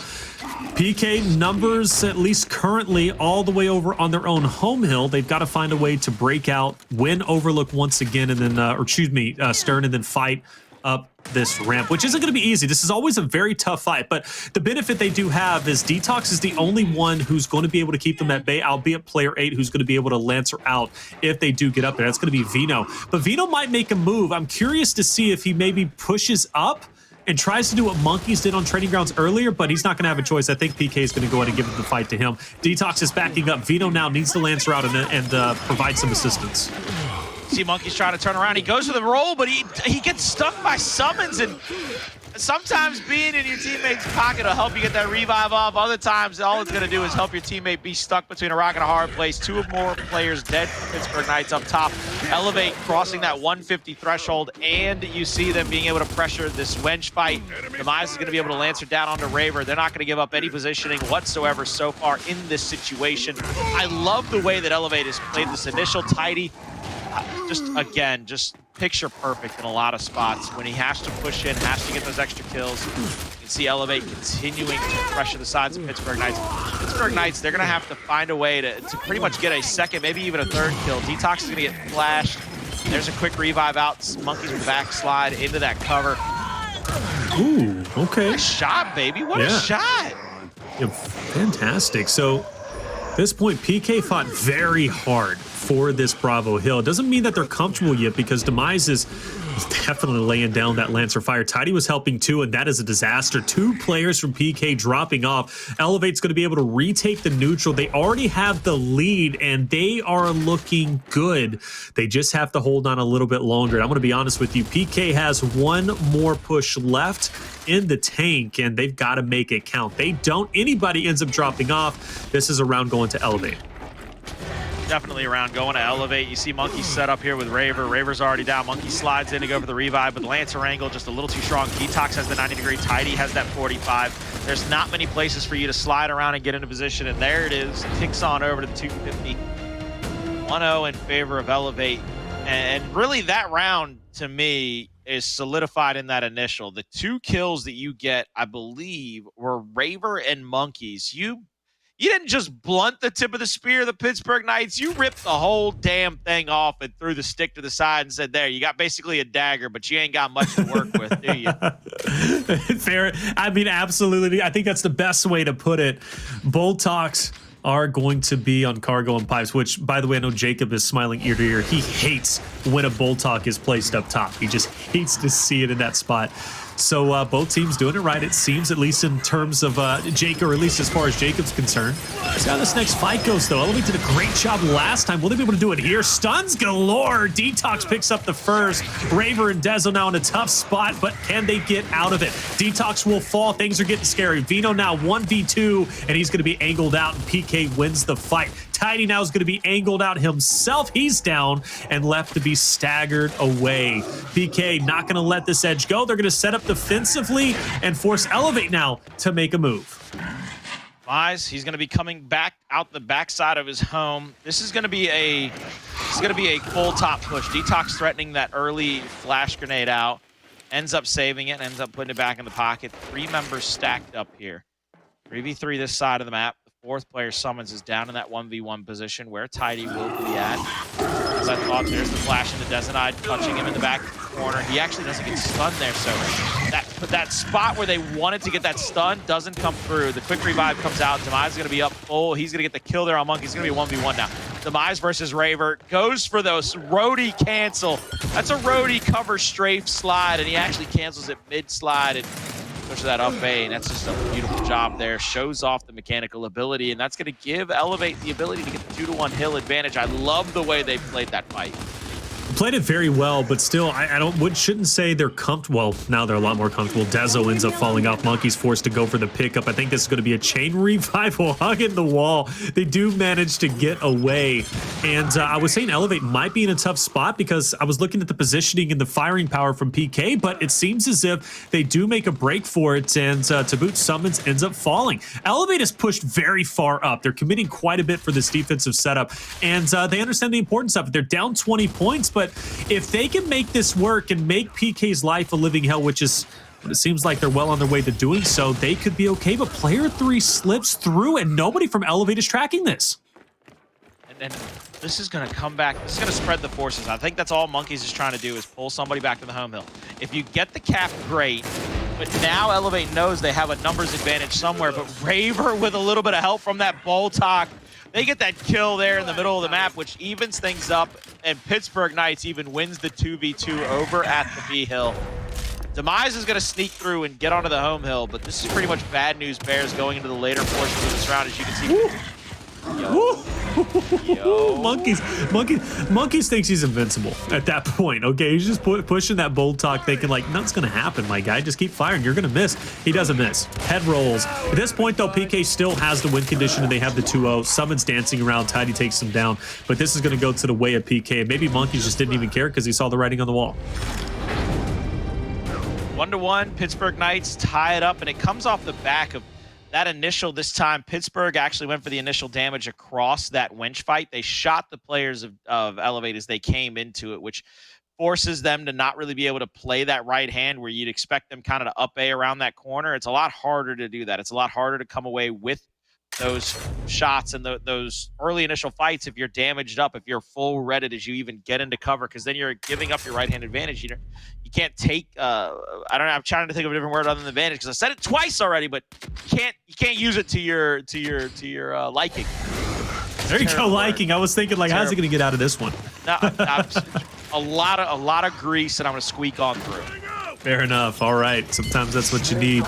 PK numbers, at least currently, all the way over on their own home hill. They've got to find a way to break out, win Overlook once again, and then, Stern, and then fight up this ramp, which isn't going to be easy. This is always a very tough fight, but the benefit they do have is DeToX is the only one who's going to be able to keep them at bay, albeit player 8 who's going to be able to Lancer out if they do get up there. That's going to be Vino. But Vino might make a move. I'm curious to see if he maybe pushes up and tries to do what Monkyz did on training grounds earlier, but he's not going to have a choice. I think PK is going to go ahead and give the fight to him. DeToX is backing up. Vino now needs to Lancer out and provide some assistance. See Monkyz trying to turn around. He goes for the roll, but he gets stuck by Sumuns, and sometimes being in your teammate's pocket will help you get that revive off. Other times, all it's going to do is help your teammate be stuck between a rock and a hard place. Two or more players dead for Pittsburgh Knights up top. Elevate crossing that 150 threshold, and you see them being able to pressure this wench fight. Demise is going to be able to Lancer down onto Raver. They're not going to give up any positioning whatsoever so far in this situation. I love the way that Elevate has played this initial tidy. Just picture perfect in a lot of spots. When he has to push in, has to get those extra kills. You can see Elevate continuing to pressure the sides of Pittsburgh Knights. Pittsburgh Knights, they're going to have to find a way to pretty much get a second, maybe even a third kill. DeToX is going to get flashed. There's a quick revive out. Monkyz with the backslide into that cover. Ooh, okay. What a shot, baby. What a shot. Yeah, fantastic. So at this point, PK fought very hard for this Bravo Hill. It doesn't mean that they're comfortable yet because Demise is Definitely laying down that Lancer fire. Tidy was helping too, and that is a disaster. 2 players from PK dropping off. Elevate's going to be able to retake the neutral. They already have the lead, and they are looking good. They just have to hold on a little bit longer. And I'm going to be honest with you, PK has one more push left in the tank, and they've got to make it count. They don't. Anybody ends up dropping off. This is a round going to Elevate. Definitely around going to Elevate. You see Monkyz set up here with Raver. Raver's already down. Monkyz slides in to go for the revive, but Lancer angle just a little too strong. DeToX has the 90-degree. Tidy has that 45. There's not many places for you to slide around and get into position, and there it is. Kicks on over to the 250. 1-0 in favor of Elevate. And really that round, to me, is solidified in that initial. The 2 kills that you get, I believe, were Raver and Monkyz. You didn't just blunt the tip of the spear of the Pittsburgh Knights. You ripped the whole damn thing off and threw the stick to the side and said, there, you got basically a dagger, but you ain't got much to work with, do you? Fair. I mean, absolutely. I think that's the best way to put it. DeToX are going to be on cargo and pipes, which, by the way, I know Jacob is smiling ear to ear. He hates when a DeToX is placed up top. He just hates to see it in that spot. So both teams doing it right, it seems, at least in terms of Jake, or at least as far as Jacob's concerned. Let's see how this next fight goes, though. Elevate did a great job last time. Will they be able to do it here? Stuns galore. DeToX picks up the first. Raver and Dezo now in a tough spot, but can they get out of it? DeToX will fall. Things are getting scary. Vino now 1v2, and he's going to be angled out, and PK wins the fight. Tidy now is going to be angled out himself. He's down and left to be staggered away. PK not going to let this edge go. They're going to set up defensively and force Elevate now to make a move. He's going to be coming back out the backside of his home. This is going to be a full top push. DeToX threatening that early flash grenade out. Ends up saving it, ends up putting it back in the pocket. 3 members stacked up here. 3v3 this side of the map. 4th player, Sumuns, is down in that 1v1 position where Tidy will be at. As I thought, there's the flash into Dezonide, touching him in the back corner. He actually doesn't get stunned there, so that spot where they wanted to get that stun doesn't come through. The quick revive comes out. Demise is going to be up full. He's going to get the kill there on Monkyz. It's going to be a 1v1 now. Demise versus Raver goes for those roadie cancel. That's a roadie cover strafe slide, and he actually cancels it mid-slide and pushes that up A, and that's just a beautiful job there. Shows off the mechanical ability, and that's going to give Elevate the ability to get the 2-to-1 hill advantage. I love the way they played that fight. Played it very well, but still, shouldn't say they're comfortable. Well, now they're a lot more comfortable. Dezo ends up falling off. Monkyz forced to go for the pickup. I think this is going to be a chain revival, hugging the wall. They do manage to get away. And I was saying Elevate might be in a tough spot because I was looking at the positioning and the firing power from PK, but it seems as if they do make a break for it, and to boot, Sumuns ends up falling. Elevate is pushed very far up. They're committing quite a bit for this defensive setup, and they understand the importance of it. They're down 20 points, but if they can make this work and make PK's life a living hell, which is what it seems like they're well on their way to doing so, they could be okay. But player 3 slips through, and nobody from Elevate is tracking this. And this is going to come back. This is going to spread the forces. I think that's all Monkyz is trying to do, is pull somebody back to the home hill. If you get the cap, great. But now Elevate knows they have a numbers advantage somewhere. But Raver, with a little bit of help from that DeToX, they get that kill there in the middle of the map, which evens things up, and Pittsburgh Knights even wins the 2v2 over at the B hill. Demise is going to sneak through and get onto the home hill, but this is pretty much bad news bears going into the later portions of this round, as you can see. Monkyz thinks he's invincible at that point. Okay, he's just pushing that DeToX, thinking like, nothing's gonna happen, my guy. Just keep firing. You're gonna miss. He doesn't miss. Head rolls. At this point, though, PK still has the win condition, and they have the 2-0. Sumuns dancing around. Tidy takes him down, but this is gonna go to the way of PK. Maybe Monkyz just didn't even care because he saw the writing on the wall. 1-1. Pittsburgh Knights tie it up, and it comes off the back of that initial. This time, Pittsburgh actually went for the initial damage across that winch fight. They shot the players of Elevate as they came into it, which forces them to not really be able to play that right hand where you'd expect them kind of to up A around that corner. It's a lot harder to do that. It's a lot harder to come away with those shots and those early initial fights if you're damaged up, if you're full redded as you even get into cover, because then you're giving up your right hand advantage. You can't take I don't know, I'm trying to think of a different word other than advantage, because I said it twice already, but you can't use it to your liking. There you go, liking. I was thinking, like, how's he gonna get out of this one? No, a lot of grease, and I'm going to squeak on through. Fair enough. All right. Sometimes that's what you need.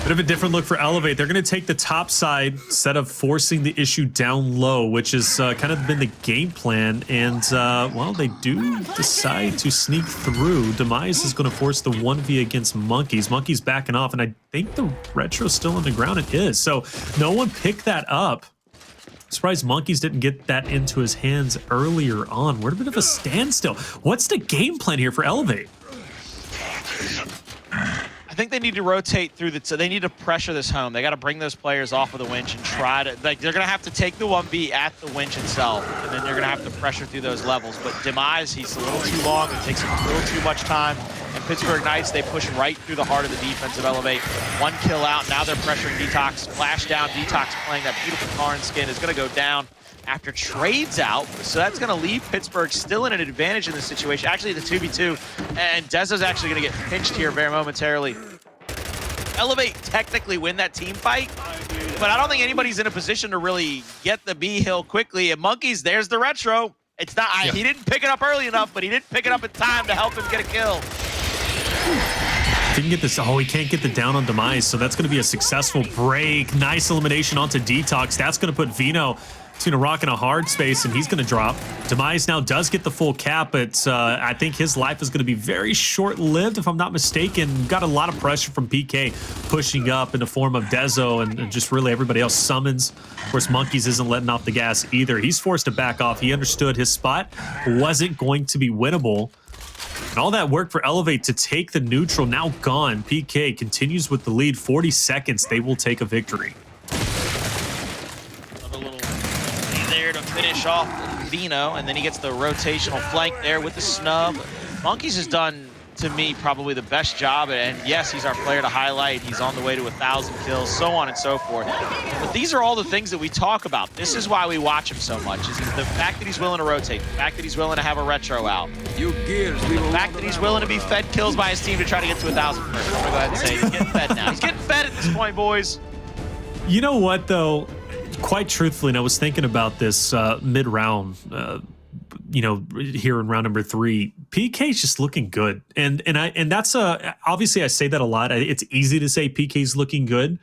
Bit of a different look for Elevate. They're going to take the top side instead of forcing the issue down low, which has kind of been the game plan. And, well, they do decide to sneak through. Demise is going to force the 1v against Monkyz. Monkyz backing off, and I think the retro's still on the ground. It is. So no one picked that up. Surprised Monkyz didn't get that into his hands earlier on. We're at a bit of a standstill. What's the game plan here for Elevate? I think they need to rotate through so they need to pressure this home. They got to bring those players off of the winch and try to, like, they're going to have to take the 1v at the winch itself, and then they're going to have to pressure through those levels. But Demise, he's a little too long. It takes him a little too much time. And Pittsburgh Knights, they push right through the heart of the defense of Elevate. 1 kill out. Now they're pressuring DeToX. Flash down. DeToX playing that beautiful Karn skin is going to go down after trades out. So that's going to leave Pittsburgh still in an advantage in this situation. Actually, the 2v2. And Dezo's actually going to get pinched here very momentarily. Elevate technically win that team fight, but I don't think anybody's in a position to really get the B hill quickly. And Monkyz, there's the retro. It's not, he didn't pick it up early enough, but he didn't pick it up in time to help him get a kill. Didn't get this. Oh, he can't get the down on Demise, so that's going to be a successful break. Nice elimination onto DeToX. That's going to put Vino between a rock and a hard space, and he's going to drop. Demise now does get the full cap, but I think his life is going to be very short-lived, if I'm not mistaken. Got a lot of pressure from PK pushing up in the form of Dezo and just really everybody else. Sumuns. Of course, Monkyz isn't letting off the gas either. He's forced to back off. He understood his spot wasn't going to be winnable. And all that work for Elevate to take the neutral, now gone. PK continues with the lead. 40 seconds. They will take a victory. To finish off Vino, and then he gets the rotational flank there with the snub. Monkyz has done, to me, probably the best job, and yes, he's our player to highlight. He's on the way to 1,000 kills, so on and so forth. But these are all the things that we talk about. This is why we watch him so much, is the fact that he's willing to rotate, the fact that he's willing to have a retro out, the fact that he's willing to be fed kills by his team to try to get to 1,000 first. I'm gonna go ahead and say he's getting fed now. He's getting fed at this point, boys. You know what, though? Quite truthfully, and I was thinking about this mid-round, you know, here in round number 3. PK's just looking good, and that's obviously I say that a lot. It's easy to say PK's looking good,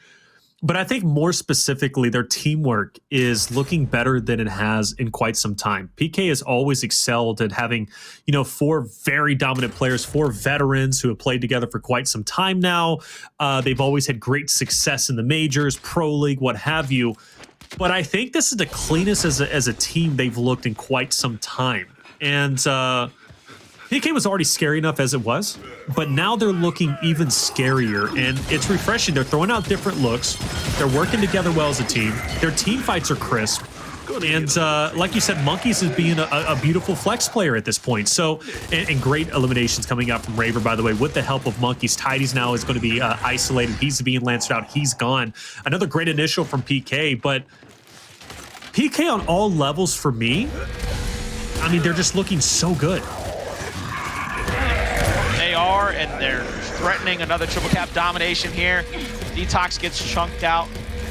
but I think more specifically, their teamwork is looking better than it has in quite some time. PK has always excelled at having, you know, 4 very dominant players, 4 veterans who have played together for quite some time now. They've always had great success in the majors, pro league, what have you. But I think this is the cleanest as a team they've looked in quite some time. And PK was already scary enough as it was, but now they're looking even scarier, and it's refreshing. They're throwing out different looks. They're working together well as a team. Their team fights are crisp. And like you said, Monkyz is being a beautiful flex player at this point. So, and great eliminations coming out from Raver, by the way, with the help of Monkyz. Tidy's now is going to be isolated. He's being lanced out. He's gone. Another great initial from PK, but PK on all levels for me, I mean, they're just looking so good. They are, and they're threatening another triple cap domination here. DeToX gets chunked out.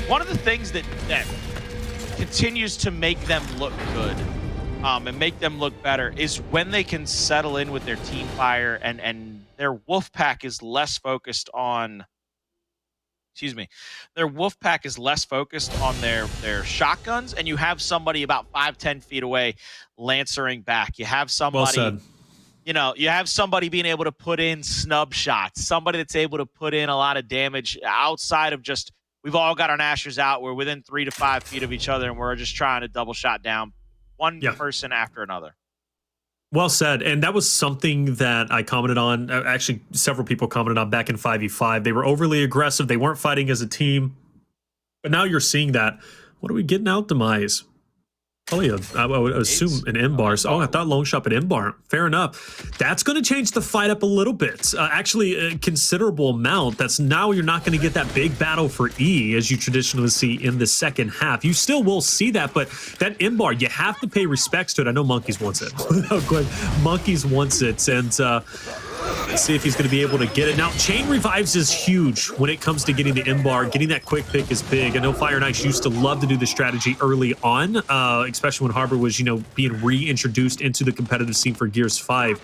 One of the things that continues to make them look good and make them look better is when they can settle in with their team fire, and their wolf pack is less focused on their wolf pack is less focused on their shotguns, and you have somebody about 5-10 feet away lancering back. You have somebody, well said. You know, you have somebody being able to put in snub shots, somebody that's able to put in a lot of damage outside of just, we've all got our Nashers out. We're within 3 to 5 feet of each other, and we're just trying to double shot down one person after another. Well said. And that was something that I commented on. Actually, several people commented on back in 5v5. They were overly aggressive. They weren't fighting as a team. But now you're seeing that. What are we getting out, Demise? Probably, I would assume an M-bar. Oh, I thought Lone Shop at M-bar. Fair enough. That's going to change the fight up a little bit. Actually, a considerable amount. That's now you're not going to get that big battle for E as you traditionally see in the second half. You still will see that, but that M-bar, you have to pay respects to it. I know Monkyz wants it. Monkyz wants it. And Let's see if he's going to be able to get it. Now, chain revives is huge when it comes to getting the M-bar. Getting that quick pick is big. I know Fire and Ice used to love to do the strategy early on, especially when Harbor was, being reintroduced into the competitive scene for Gears 5.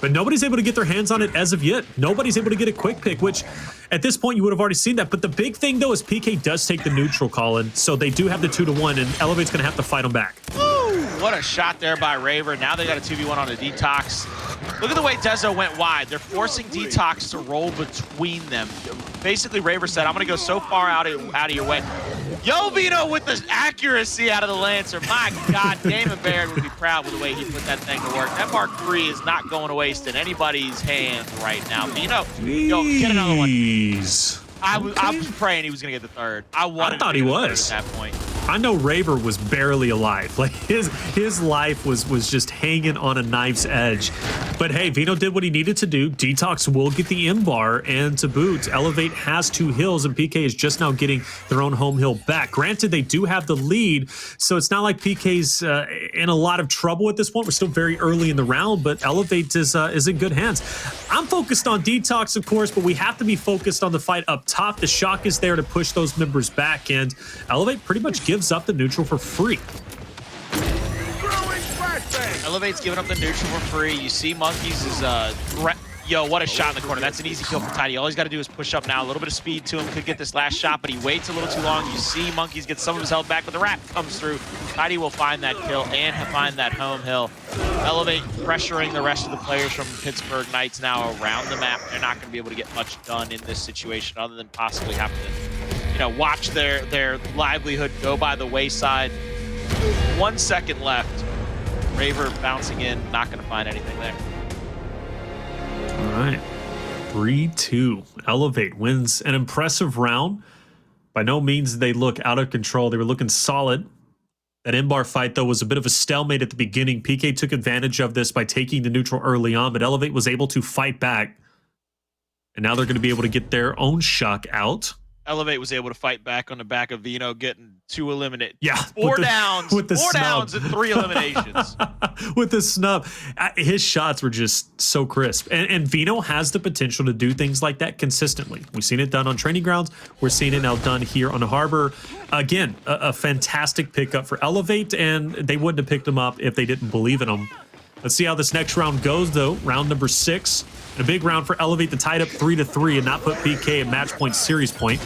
But nobody's able to get their hands on it as of yet. Nobody's able to get a quick pick, which at this point you would have already seen that. But the big thing, though, is PK does take the neutral, Colin. So they do have the 2-1, and Elevate's going to have to fight them back. Woo! What a shot there by Raver. Now they got a 2v1 on a DeToX. Look at the way Dezo went wide. They're forcing DeToX to roll between them. Basically, Raver said, I'm going to go so far out of your way. Yo, Vito with the accuracy out of the Lancer. My God, Damon Baird would be proud with the way he put that thing to work. That Mark III is not going to waste in anybody's hands right now. Vito, yo, get another one. I was praying he was going to get the third. I thought he was at that point. I know Raver was barely alive. Like his life was just hanging on a knife's edge. But hey, Vino did what he needed to do. DeToX will get the M-bar, and to boot, Elevate has 2 hills, and PK is just now getting their own home hill back. Granted, they do have the lead, so it's not like PK's in a lot of trouble at this point. We're still very early in the round, but Elevate is in good hands. I'm focused on DeToX, of course, but we have to be focused on the fight up top. The shock is there to push those members back, and Elevate pretty much gives up the neutral for free. Elevate's giving up the neutral for free. You see Monkyz is yo, what a shot in the corner. That's an easy kill for Tidy. All he's got to do is push up now. A little bit of speed to him. Could get this last shot, but he waits a little too long. You see Monkyz get some of his health back, but the wrap comes through. Tidy will find that kill and find that home hill. Elevate pressuring the rest of the players from Pittsburgh Knights now around the map. They're not going to be able to get much done in this situation other than possibly have to, watch their livelihood go by the wayside. 1 second left. Raver bouncing in, not going to find anything there. All right, 3-2. Elevate wins an impressive round. By no means did they look out of control. They were looking solid. That M-bar fight, though, was a bit of a stalemate at the beginning. PK took advantage of this by taking the neutral early on, but Elevate was able to fight back. And now they're going to be able to get their own shock out. Elevate was able to fight back on the back of Vino, getting 2 eliminated. Yeah. 4 downs. With the 4 snub. downs and 3 eliminations. With the snub. His shots were just so crisp. And Vino has the potential to do things like that consistently. We've seen it done on training grounds. We're seeing it now done here on the Harbor. Again, a fantastic pickup for Elevate, and they wouldn't have picked him up if they didn't believe in him. Let's see how this next round goes, though. Round number 6. A big round for Elevate to tie it up 3-3 and not put PK at match point, series point.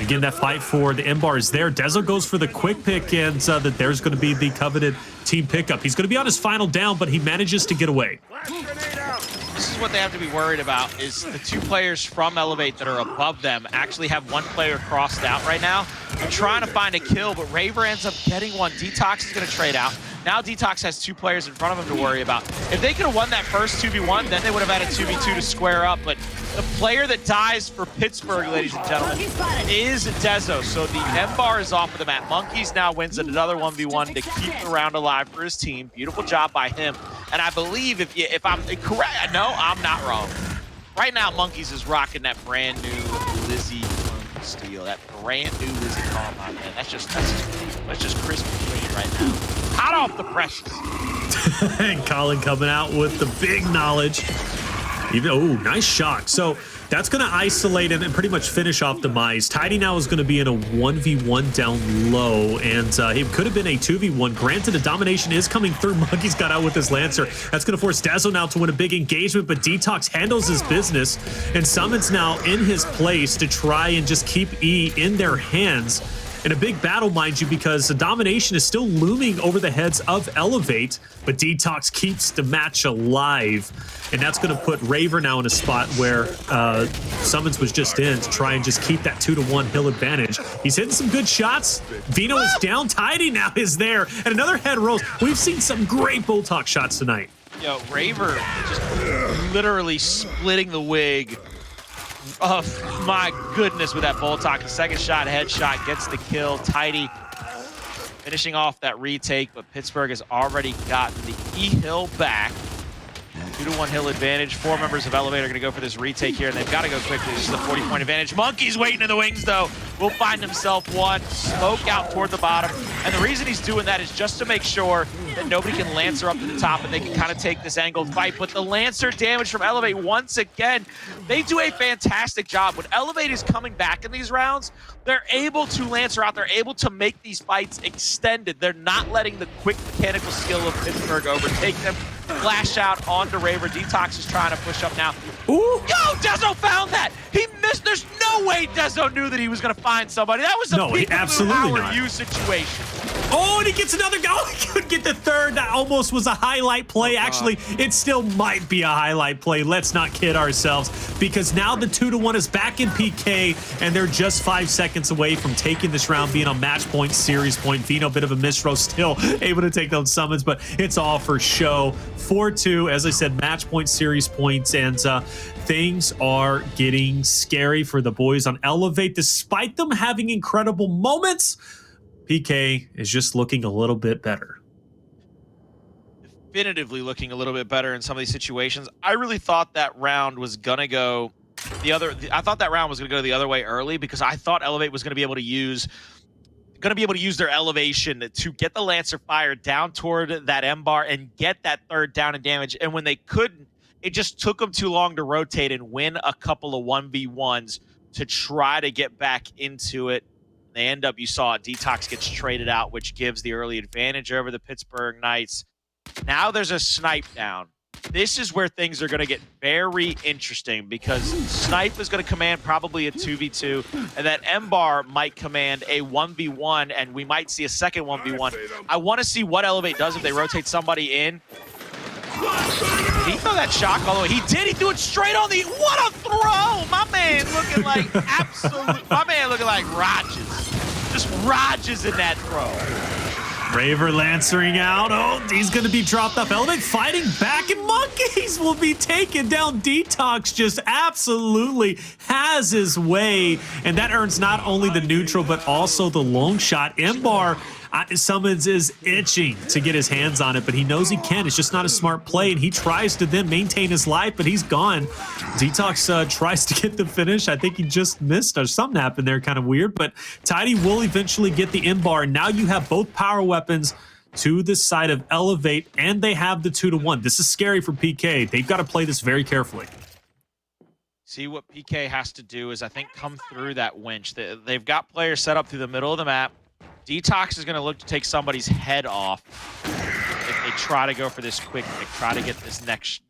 Again, that fight for the M-bar is there. Dezo goes for the quick pick, and that there's going to be the coveted team pickup. He's going to be on his final down, but he manages to get away. This is what they have to be worried about, is the 2 players from Elevate that are above them actually have 1 player crossed out right now. They're trying to find a kill, but Raver ends up getting one. DeToX is going to trade out. Now DeToX has 2 players in front of him to worry about. If they could have won that first 2v1, then they would have had a 2v2 to square up. But the player that dies for Pittsburgh, ladies and gentlemen, is Dezo. So the M-bar is off of the map. Monkyz now wins another 1v1 to keep the round alive for his team. Beautiful job by him. And I believe, if I'm correct, no, I'm not wrong. Right now, Monkyz is rocking that brand new Lizzie Steel. That brand new Lizzie Columbine, man. That's just crisp clean right now. Hot off the presses. And Colin coming out with the big knowledge. Oh, nice shot. So that's going to isolate and pretty much finish off Demise. Tidy now is going to be in a 1v1 down low, and it could have been a 2v1. Granted, the domination is coming through. Monkyz got out with his Lancer. That's going to force Dazzle now to win a big engagement, but DeToX handles his business, and Sumuns now in his place to try and just keep E in their hands. In a big battle, mind you, because the domination is still looming over the heads of Elevate, but DeToX keeps the match alive. And that's going to put Raver now in a spot where Sumuns was just in to try and just keep that 2-1 hill advantage. He's hitting some good shots. Vino is down. Tidy now is there. And another head rolls. We've seen some great DeToX shots tonight. Yo, Raver just literally splitting the wig. Oh, my goodness, with that DeToX. The second shot, headshot, gets the kill. Tidy finishing off that retake, but Pittsburgh has already gotten the E-hill back. 2-1 hill advantage. 4 members of Elevate are going to go for this retake here, and they've got to go quickly. This is the 40-point advantage. Monkyz waiting in the wings, though. will find himself one, smoke out toward the bottom. And the reason he's doing that is just to make sure that nobody can Lancer up to the top and they can kind of take this angled fight. But the Lancer damage from Elevate, once again, they do a fantastic job. When Elevate is coming back in these rounds, they're able to Lancer out. They're able to make these fights extended. They're not letting the quick mechanical skill of Pittsburgh overtake them. Flash out onto Raver. DeToX is trying to push up now. Ooh! Yo, Dezo found that! He missed. There's no way Dezo knew that he was going to find somebody. That was a absolutely Howard Yu situation. Oh, and he gets another go. He could get the third. That almost was a highlight play. Actually, it still might be a highlight play. Let's not kid ourselves, because now the 2-1 is back in PK, and they're just 5 seconds away from taking this round, being on match point, series point. Vino, bit of a misthrow, still able to take those summons, but it's all for show. 4-2, as I said, match point, series points, and things are getting scary for the boys on Elevate. Despite them having incredible moments, PK is just looking a little bit better. Definitively looking a little bit better in some of these situations. I really thought that round was gonna go the other. I thought that round was gonna go the other way early, because I thought Elevate was gonna be able to use their elevation to get the Lancer fire down toward that M bar and get that third down in damage. And when they couldn't, it just took them too long to rotate and win a couple of 1v1s to try to get back into it. They end up, you saw it, DeToX gets traded out, which gives the early advantage over the Pittsburgh Knights. Now there's a snipe down. This is where things are going to get very interesting, because Snipe is going to command probably a 2v2, and that M-Bar might command a 1v1, and we might see a second 1v1. I want to see what Elevate does if they rotate somebody in. Did he throw that shock all the way? He did. He threw it straight on the... What a throw! My man looking like absolute... My man looking like Rodgers. Just Rodgers in that throw. Raver lancering out. Oh, he's going to be dropped off. Elevate fighting back, and Monkyz will be taken down. DeToX just absolutely has his way, and that earns not only the neutral, but also the long shot. M-Bar, Sumuns is itching to get his hands on it, but he knows he can. It's just not a smart play, and he tries to then maintain his life, but he's gone. DeToX tries to get the finish. I think he just missed, or something happened there, kind of weird, but Tidy will eventually get the M-Bar. Now you have both power weapons to the side of Elevate, and they have the 2-1. This is scary for PK. They've got to play this very carefully. See, what PK has to do is, I think, come through that winch. They've got players set up through the middle of the map. DeToX is going to look to take somebody's head off if they try to go for this quick pick, try to get this next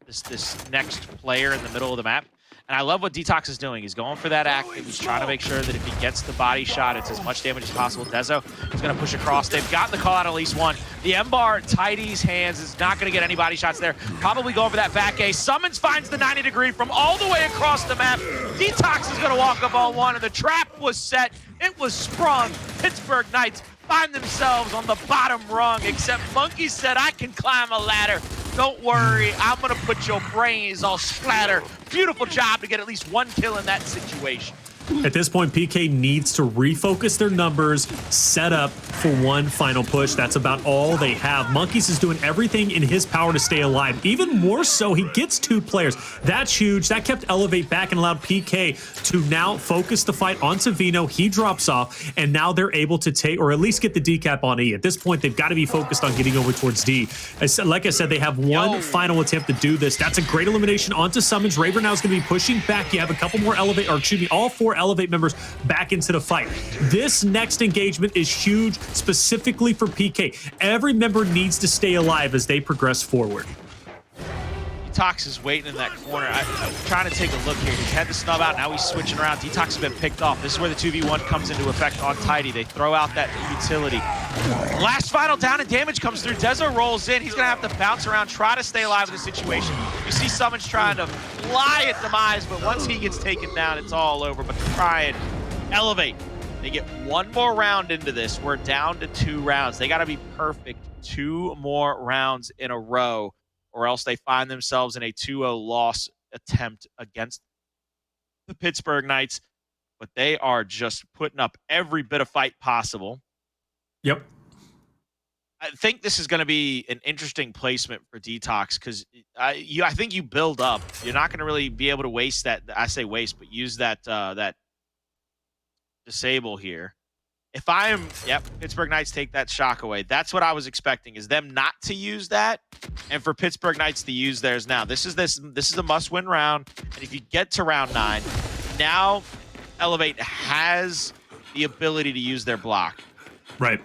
player in the middle of the map. And I love what DeToX is doing. He's going for that active. He's trying to make sure that if he gets the body shot, it's as much damage as possible. Dezo is going to push across. They've gotten the call out at least one. The M-Bar, Tidy's hands, is not going to get any body shots there. Probably going for that back A. Sumuns finds the 90-degree from all the way across the map. DeToX is going to walk up on one, and the trap was set. It was sprung. Pittsburgh Knights find themselves on the bottom rung, except Monkyz said, I can climb a ladder. Don't worry, I'm going to put your brains all splatter. Beautiful job to get at least one kill in that situation. At this point, PK needs to refocus their numbers, set up for one final push. That's about all they have. Monkyz is doing everything in his power to stay alive. Even more so, he gets 2 players. That's huge. That kept Elevate back and allowed PK to now focus the fight onto Vino. He drops off, and now they're able to take, or at least get the decap on E. At this point, they've got to be focused on getting over towards D. Like I said, they have one final attempt to do this. That's a great elimination onto Sumuns. Raver now is going to be pushing back. You have a couple more Elevate, or excuse me, all 4 Elevate members back into the fight. This next engagement is huge, specifically for PK. Every member needs to stay alive as they progress forward. DeToX is waiting in that corner. I'm trying to take a look here. He's had the snub out. Now he's switching around. DeToX has been picked off. This is where the 2v1 comes into effect on Tidy. They throw out that utility. Last final down and damage comes through. Dezo rolls in. He's going to have to bounce around, try to stay alive in this situation. You see Sumuns trying to fly at Demise, but once he gets taken down, it's all over. But to try and Elevate, they get one more round into this. We're down to 2 rounds. They got to be perfect 2 more rounds in a row, or else they find themselves in a 2-0 loss attempt against the Pittsburgh Knights. But they are just putting up every bit of fight possible. Yep. I think this is going to be an interesting placement for DeToX, because I think you build up. You're not going to really be able to waste that. I say waste, but use that disable here. If I am, Pittsburgh Knights take that shock away. That's what I was expecting, is them not to use that, and for Pittsburgh Knights to use theirs now. This is a must-win round, and if you get to round 9, now Elevate has the ability to use their block. Right,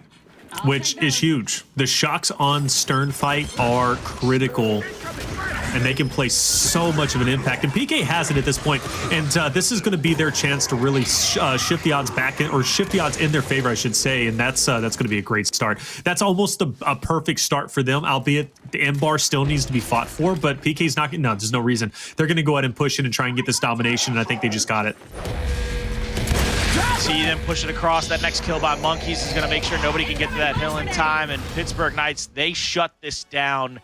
which is huge. The shocks on Stern fight are critical, and they can play so much of an impact. And PK has it at this point, and this is going to be their chance to really shift the odds back in, or shift the odds in their favor, I should say. And that's going to be a great start. That's almost a perfect start for them, albeit the M bar still needs to be fought for. But PK's not. No, there's no reason. They're going to go ahead and push it and try and get this domination. And I think they just got it. See them push it across. That next kill by Monkyz is going to make sure nobody can get to that hill in time. And Pittsburgh Knights, they shut this down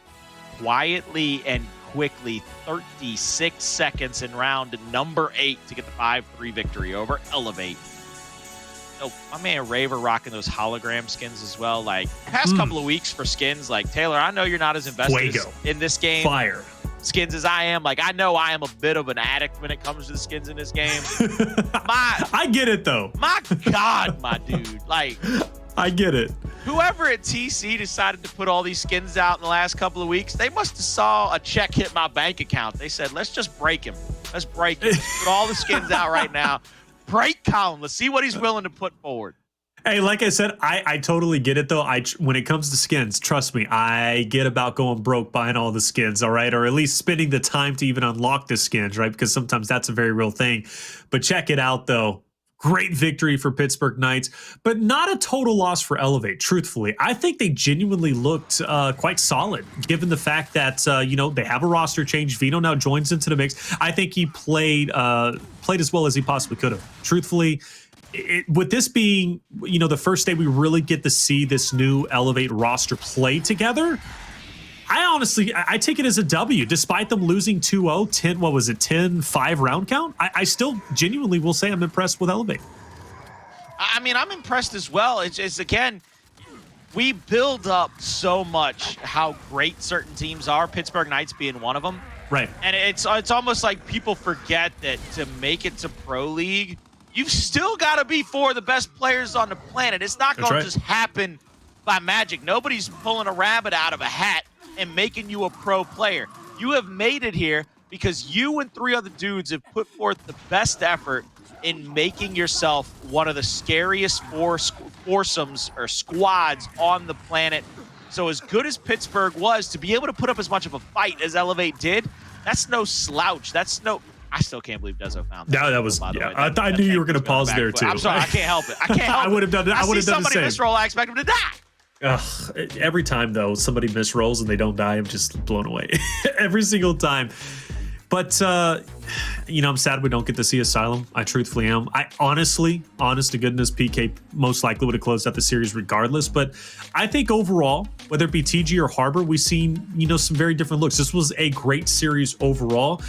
quietly and quickly. 36 seconds in round number 8 to get the 5-3 victory over Elevate. Oh, my man Raver rocking those hologram skins as well. Like, past couple of weeks for skins, like, Taylor, I know you're not as invested in this game. Fire. Skins as I am. Like, I know I am a bit of an addict when it comes to the skins in this game. I get it, though. My God, my dude. Like, I get it. Whoever at TC decided to put all these skins out in the last couple of weeks, they must have saw a check hit my bank account. They said, let's just break him. Let's break him. Let's put all the skins out right now. Break Colin. Let's see what he's willing to put forward. Hey, like I said, I totally get it, though. When it comes to skins, trust me, I get about going broke buying all the skins, all right? Or at least spending the time to even unlock the skins, right? Because sometimes that's a very real thing. But check it out, though. Great victory for Pittsburgh Knights, but not a total loss for Elevate, truthfully. I think they genuinely looked quite solid, given the fact that, they have a roster change. Vino now joins into the mix. I think he played as well as he possibly could have. Truthfully, with this being, the first day we really get to see this new Elevate roster play together, I take it as a W, despite them losing 2-0, 10-5 round count. I still genuinely will say I'm impressed with Elevate. I mean, I'm impressed as well. It's again, we build up so much how great certain teams are, Pittsburgh Knights being one of them. Right. And it's almost like people forget that to make it to Pro League, you've still got to be 4 of the best players on the planet. It's not going to just happen by magic. Nobody's pulling a rabbit out of a hat and making you a pro player. You have made it here because you and 3 other dudes have put forth the best effort in making yourself one of the scariest foursomes or squads on the planet. So as good as Pittsburgh was, to be able to put up as much of a fight as Elevate did, that's no slouch. I still can't believe Dezo found that. No, that was, I knew you were going to pause there, too. I'm sorry, I can't help it. I can't help it. I would have done it. I would have done the same. I see somebody misroll, I expect him to die. Every time, though, somebody misrolls and they don't die, I'm just blown away. Every single time. But, I'm sad we don't get to see Asylum. I truthfully am. Honest to goodness, PK most likely would have closed out the series regardless. But I think overall, whether it be TG or Harbor, we've seen, some very different looks. This was a great series overall.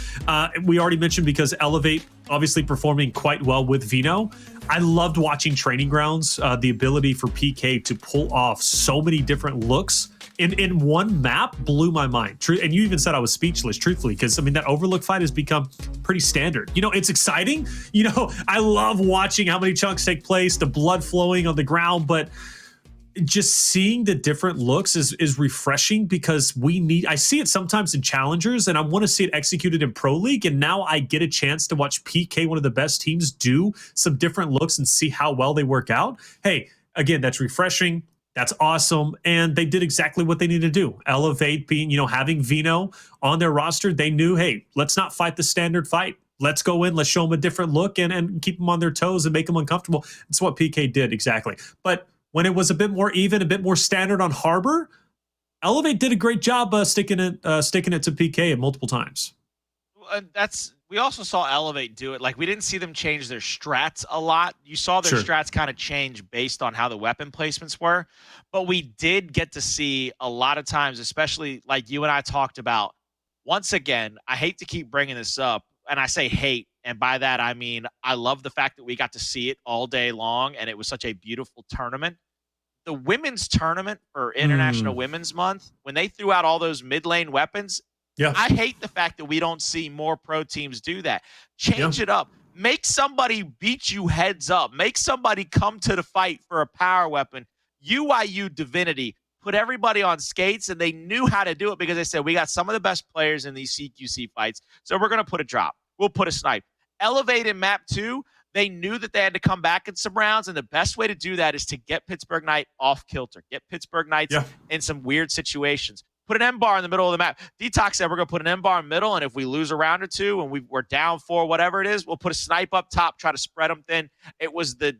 We already mentioned because Elevate obviously performing quite well with Vino. I loved watching Training Grounds, the ability for PK to pull off so many different looks in one map blew my mind. And you even said I was speechless, truthfully, because that Overlook fight has become pretty standard. It's exciting. I love watching how many chunks take place, the blood flowing on the ground, but just seeing the different looks is refreshing because I see it sometimes in challengers and I want to see it executed in Pro League. And now I get a chance to watch PK, one of the best teams, do some different looks and see how well they work out. Hey, again, that's refreshing. That's awesome. And they did exactly what they needed to do. Elevate being, having Vino on their roster, they knew, hey, let's not fight the standard fight. Let's go in, let's show them a different look and keep them on their toes and make them uncomfortable. That's what PK did, exactly. But when it was a bit more even, a bit more standard on Harbor, Elevate did a great job sticking it to PK multiple times. We also saw Elevate do it. Like, we didn't see them change their strats a lot. You saw their strats kind of change based on how the weapon placements were. But we did get to see a lot of times, especially like you and I talked about. Once again, I hate to keep bringing this up, and I say hate, and by that I mean I love the fact that we got to see it all day long, and it was such a beautiful tournament. The women's tournament for International Women's Month, when they threw out all those mid-lane weapons, I hate the fact that we don't see more pro teams do that. Change it up. Make somebody beat you heads up. Make somebody come to the fight for a power weapon. UIU Divinity put everybody on skates, and they knew how to do it because they said, we got some of the best players in these CQC fights, so we're going to put a drop. We'll put a snipe. Elevate in map 2, they knew that they had to come back in some rounds, and the best way to do that is to get Pittsburgh Knight off kilter, get Pittsburgh Knights in some weird situations. Put an M bar in the middle of the map. DeToX said we're going to put an M bar in the middle, and if we lose a round or two and we're down 4, whatever it is, we'll put a snipe up top, try to spread them thin. It was the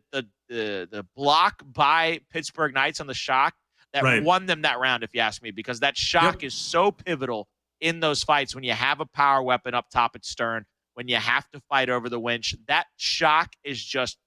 block by Pittsburgh Knights on the shock that won them that round, if you ask me, because that shock is so pivotal in those fights when you have a power weapon up top at stern, when you have to fight over the winch. That shock is just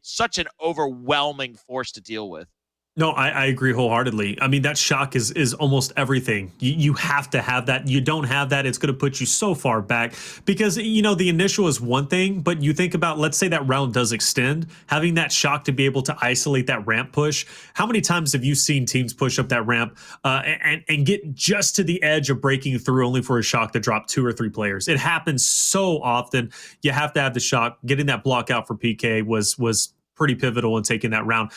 such an overwhelming force to deal with. No, I agree wholeheartedly. I mean, that shock is almost everything. You have to have that. You don't have that, it's going to put you so far back because, you know, the initial is one thing, but you think about, let's say that round does extend, having that shock to be able to isolate that ramp push. How many times have you seen teams push up that ramp and get just to the edge of breaking through only for a shock to drop 2 or 3 players? It happens so often. You have to have the shock. Getting that block out for PK was pretty pivotal in taking that round.